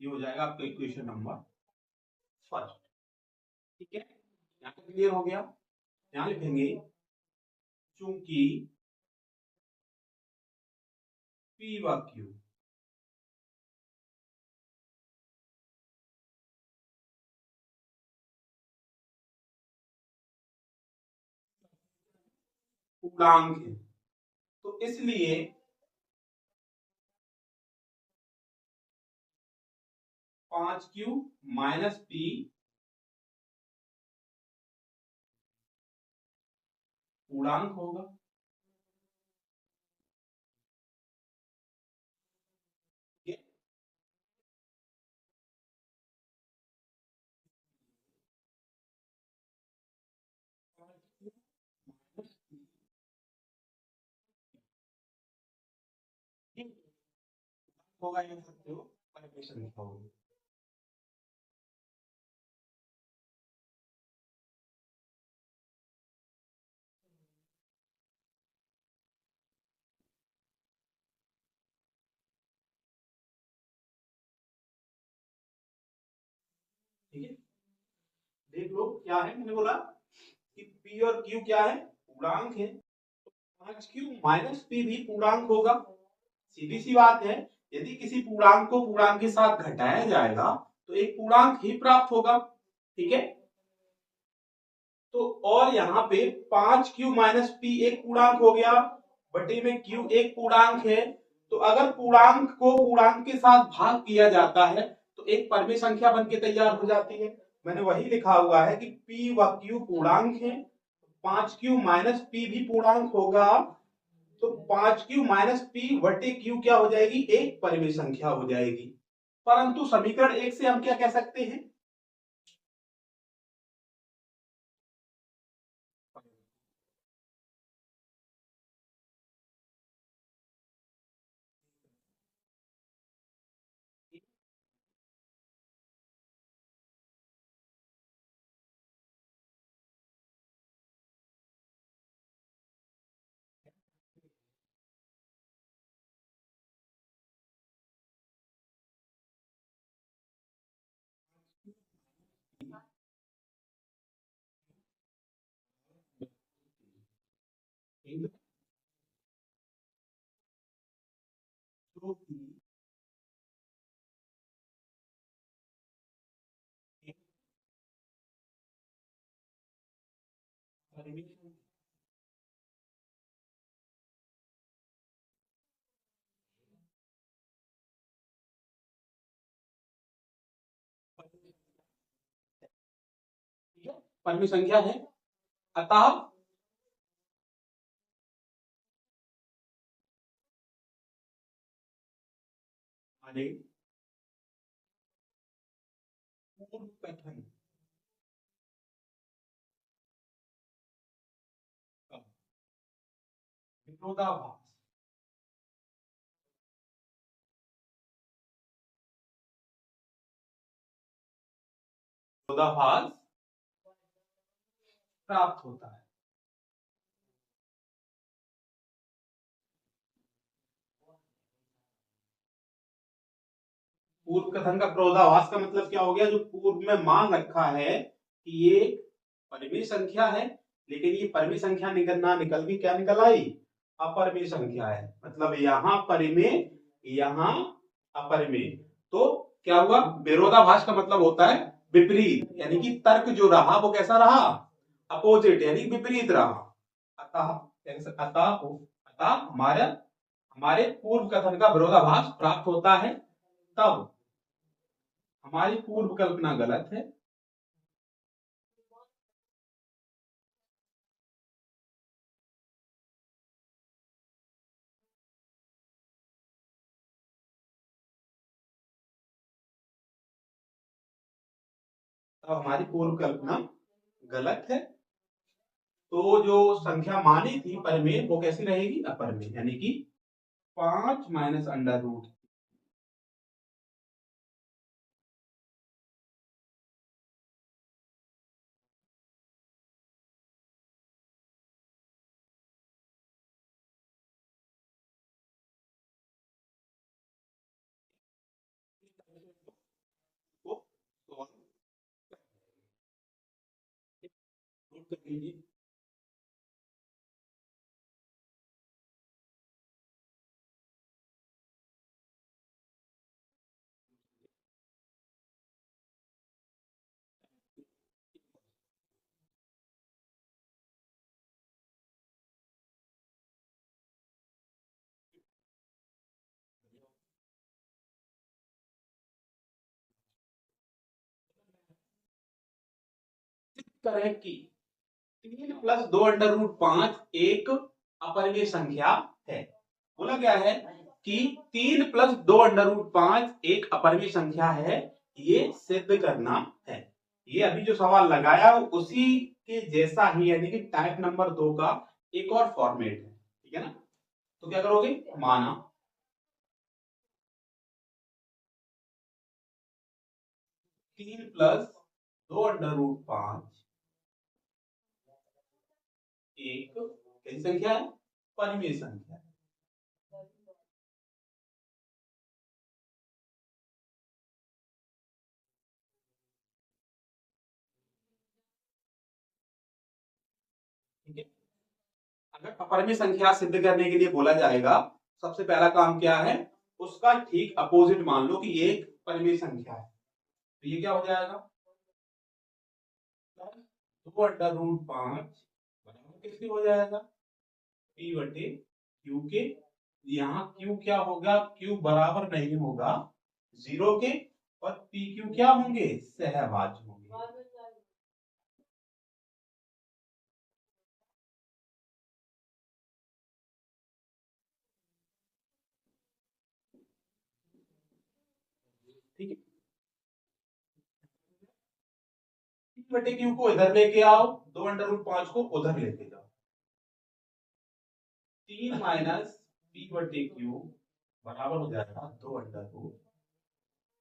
ये हो जाएगा आपका इक्वेशन नंबर फर्स्ट। ठीक है, यहां तक क्लियर हो गया। यहां लिखेंगे चूंकि पी व क्यू पूर्णांक है, तो इसलिए 5q माइनस पी पूर्णांक होगा। होगा ये सकते हो कैलकुलेशन लिखा होगा। ठीक है, देख लो क्या है, मैंने बोला कि पी और क्यू क्या है, पूर्णांक है। 5q माइनस पी भी पूर्णांक होगा। सीधी सी बात है, यदि किसी पूर्णांक को पूर्णांक के साथ घटाया जाएगा तो एक पूर्णांक ही प्राप्त होगा। ठीक है, तो और यहाँ पे 5q माइनस पी एक पूर्णांक हो गया, बटे में q एक पूर्णांक है। तो अगर पूर्णांक को पूर्णांक के साथ भाग किया जाता है तो एक परिमेय संख्या बन के तैयार हो जाती है। मैंने वही लिखा हुआ है कि p व q पूर्णांक है, 5q माइनस पी भी पूर्णांक होगा, तो 5q माइनस पी बटे q क्या हो जाएगी, एक परिमेय संख्या हो जाएगी। परंतु समीकरण एक से हम क्या कह सकते हैं, जो कि एक परिमेय परिमेय संख्या है। अतः हमारे पूर्व कथन का विरोधाभास विरोधाभास प्राप्त होता है। पूर्व कथन का विरोधाभास का मतलब क्या हो गया, जो पूर्व में मान रखा है कि ये परिमेय संख्या है, लेकिन ये परिमेय संख्या निकल के क्या निकल आई, अपरिमेय संख्या है। मतलब यहाँ परिमेय, यहाँ अपरिमेय। तो क्या हुआ, विरोधाभास का मतलब होता है विपरीत, यानी कि तर्क जो रहा वो कैसा रहा, अपोजिट यानी विपरीत रहा। अतः हमारे हमारे पूर्व कथन का विरोधाभास प्राप्त होता है, तब हमारी पूर्व कल्पना गलत है। तब हमारी पूर्व कल्पना गलत है। तो जो संख्या मानी थी परिमेय वो कैसी रहेगी, अपरिमेय, यानी कि 5 माइनस अंडर रूट। करें कि 3 प्लस 2√5 एक अपरिमेय संख्या है। बोला गया है कि 3 प्लस 2√5 एक अपरिमेय संख्या है, ये सिद्ध करना है। ये अभी जो सवाल लगाया उसी के जैसा ही, यानी कि टाइप नंबर 2 का एक और फॉर्मेट है, ठीक है ना। तो क्या करोगे, माना 3 प्लस 2√5 एक कैसी संख्या है, परिमेय संख्या है। ठीक है, अगर अपरिमेय संख्या सिद्ध करने के लिए बोला जाएगा, सबसे पहला काम क्या है, उसका ठीक अपोजिट मान लो कि ये एक परिमेय संख्या है। तो ये क्या हो जाएगा, 2√5 बराबर किसके हो जाएगा, पी बटे क्यू के। यहाँ क्यू क्या होगा, क्यू बराबर नहीं होगा 0 के, और पी क्यू क्या होंगे, सहभाज्य होंगे। ठीक है, पी बटे क्यू को इधर लेके आओ, 2√5 को उधर लेके जाओ। 3 माइनस पी बटे क्यू बराबर हो जाएगा 2√5।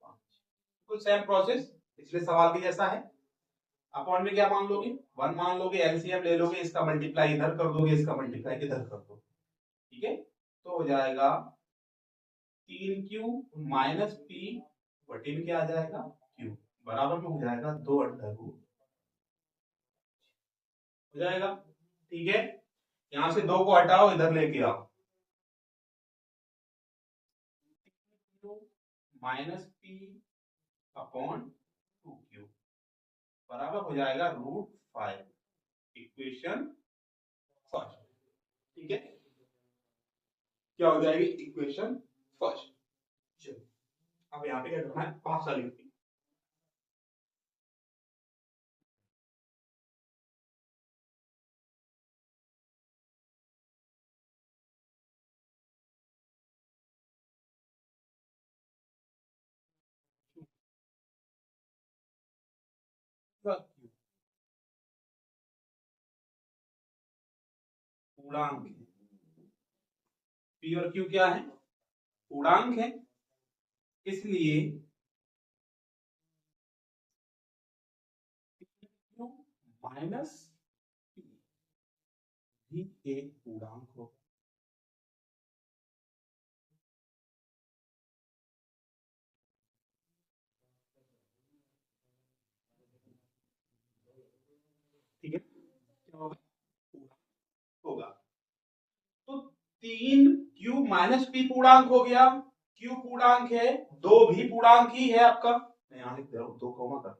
बिल्कुल सेम प्रोसेस पिछले सवाल के जैसा है। अपॉन में क्या मान लोगे, 1 मान लोगे, एलसीएम ले लोगे, इसका मल्टीप्लाई इधर कर दोगे, इसका मल्टीप्लाई इधर कर दो। ठीक है, तो हो जाएगा 3q माइनस पी बटे में क्या आ जाएगा, क्यू बराबर में हो जाएगा 2√5 हो जाएगा। ठीक है, यहां से 2 को हटाओ, इधर लेके आओ, माइनस पी अपॉन 2q बराबर हो जाएगा √5, इक्वेशन फर्स्ट। ठीक है, क्या हो जाएगी, इक्वेशन फर्स्ट। चलो अब यहाँ पे क्या करना है, 5 साल की पूर्णांक, पी और क्यू क्या है, पूर्णांक है, इसलिए क्यू माइनस पी भी एक पूर्णांक हो। ठीक है, क्या होगा, पूर्णांक होगा। तो 3q माइनस पी पूर्णांक हो गया, q पूर्णांक है, 2 भी पूर्णांक ही है आपका, मैं यहां लिख दे रहा हूं 2 कोमा का,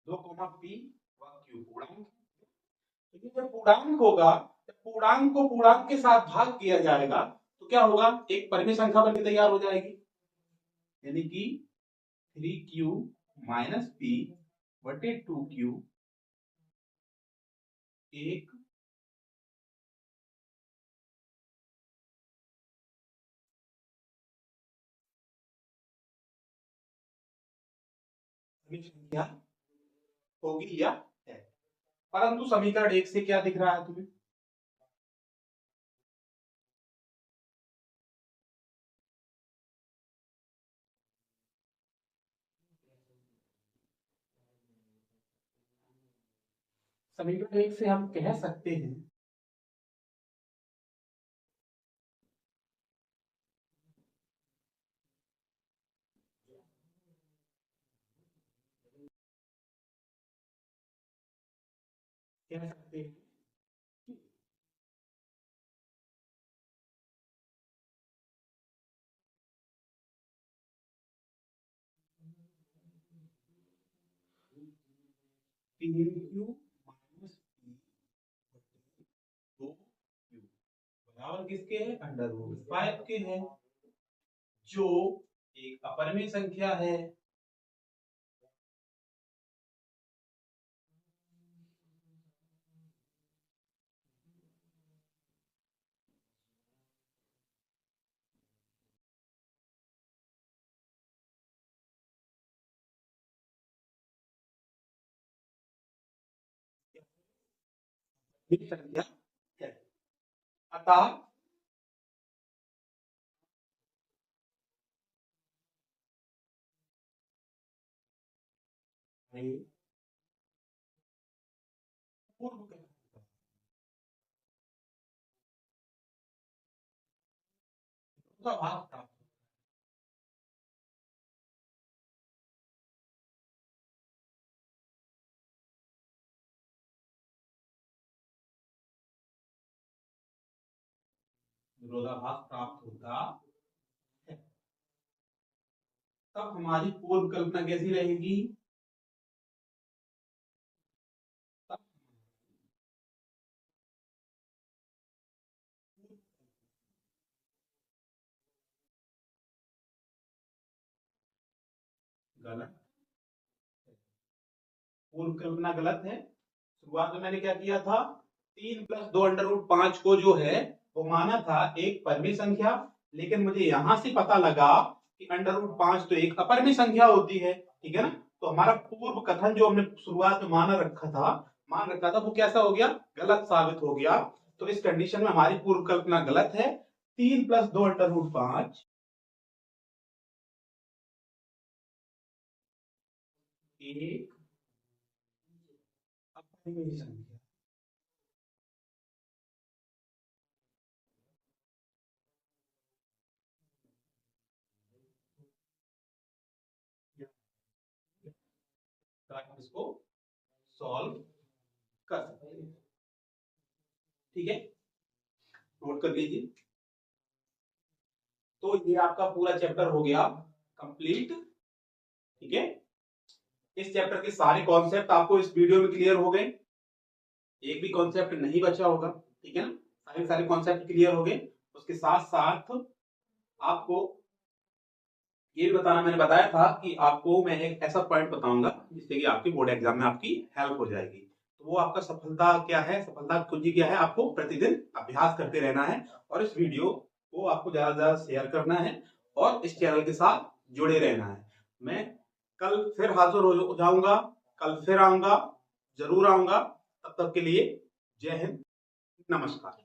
2 कोमा पी व q पूर्णांक। तो ये जब पूर्णांक होगा, जब पूर्णांक को पूर्णांक के साथ भाग किया जाएगा तो क्या होगा, एक परिमेय संख्या बनकर तैयार हो जाएगी, यानी कि 3q माइनस पी बटे 2q एक संख्या होगी या है। परंतु समीकरण 1 से क्या दिख रहा है तुम्हें, समीकरण 1 से हम कह सकते हैं कह सकते हैं कि 3q माइनस पी बटे 2q बराबर किसके है, √5 के है, जो एक अपरिमेय संख्या है। भी संख्या है। अतः पूर्व का भाग प्राप्त विरोधाभास प्राप्त होता है। तब हमारी पूर्व कल्पना कैसी रहेगी? गलत। पूर्व कल्पना गलत है। शुरुआत में मैंने क्या किया था, 3+2√5 को जो है वो माना था एक परिमेय संख्या, लेकिन मुझे यहां से पता लगा कि √5 तो एक अपरिमेय संख्या होती है, ठीक है ना। तो हमारा पूर्व कथन जो हमने शुरुआत में मान रखा था वो कैसा हो गया, गलत साबित हो गया। तो इस कंडीशन में हमारी पूर्व कल्पना गलत है। 3+2√5 एक अपरिमेय संख्या। आप इसको सॉल्व कर सकते हैं, ठीक है, नोट कर लीजिए। तो ये आपका पूरा चैप्टर हो गया कंप्लीट, ठीक है। इस चैप्टर के सारे कॉन्सेप्ट आपको इस वीडियो में क्लियर हो गए, एक भी कॉन्सेप्ट नहीं बचा होगा, ठीक है ना। सारे कॉन्सेप्ट क्लियर हो गए। उसके साथ साथ आपको ये भी बताना, मैंने बताया था कि आपको मैं एक ऐसा पॉइंट बताऊंगा जिससे कि आपके बोर्ड एग्जाम में आपकी हेल्प हो जाएगी। तो वो आपका सफलता क्या है, सफलता कुंजी क्या है, आपको प्रतिदिन अभ्यास करते रहना है और इस वीडियो को आपको ज्यादा से ज्यादा शेयर करना है और इस चैनल के साथ जुड़े रहना है। मैं कल फिर हाजिर हो जाऊंगा, कल फिर आऊंगा, जरूर आऊंगा। तब तक के लिए जय हिंद, नमस्कार।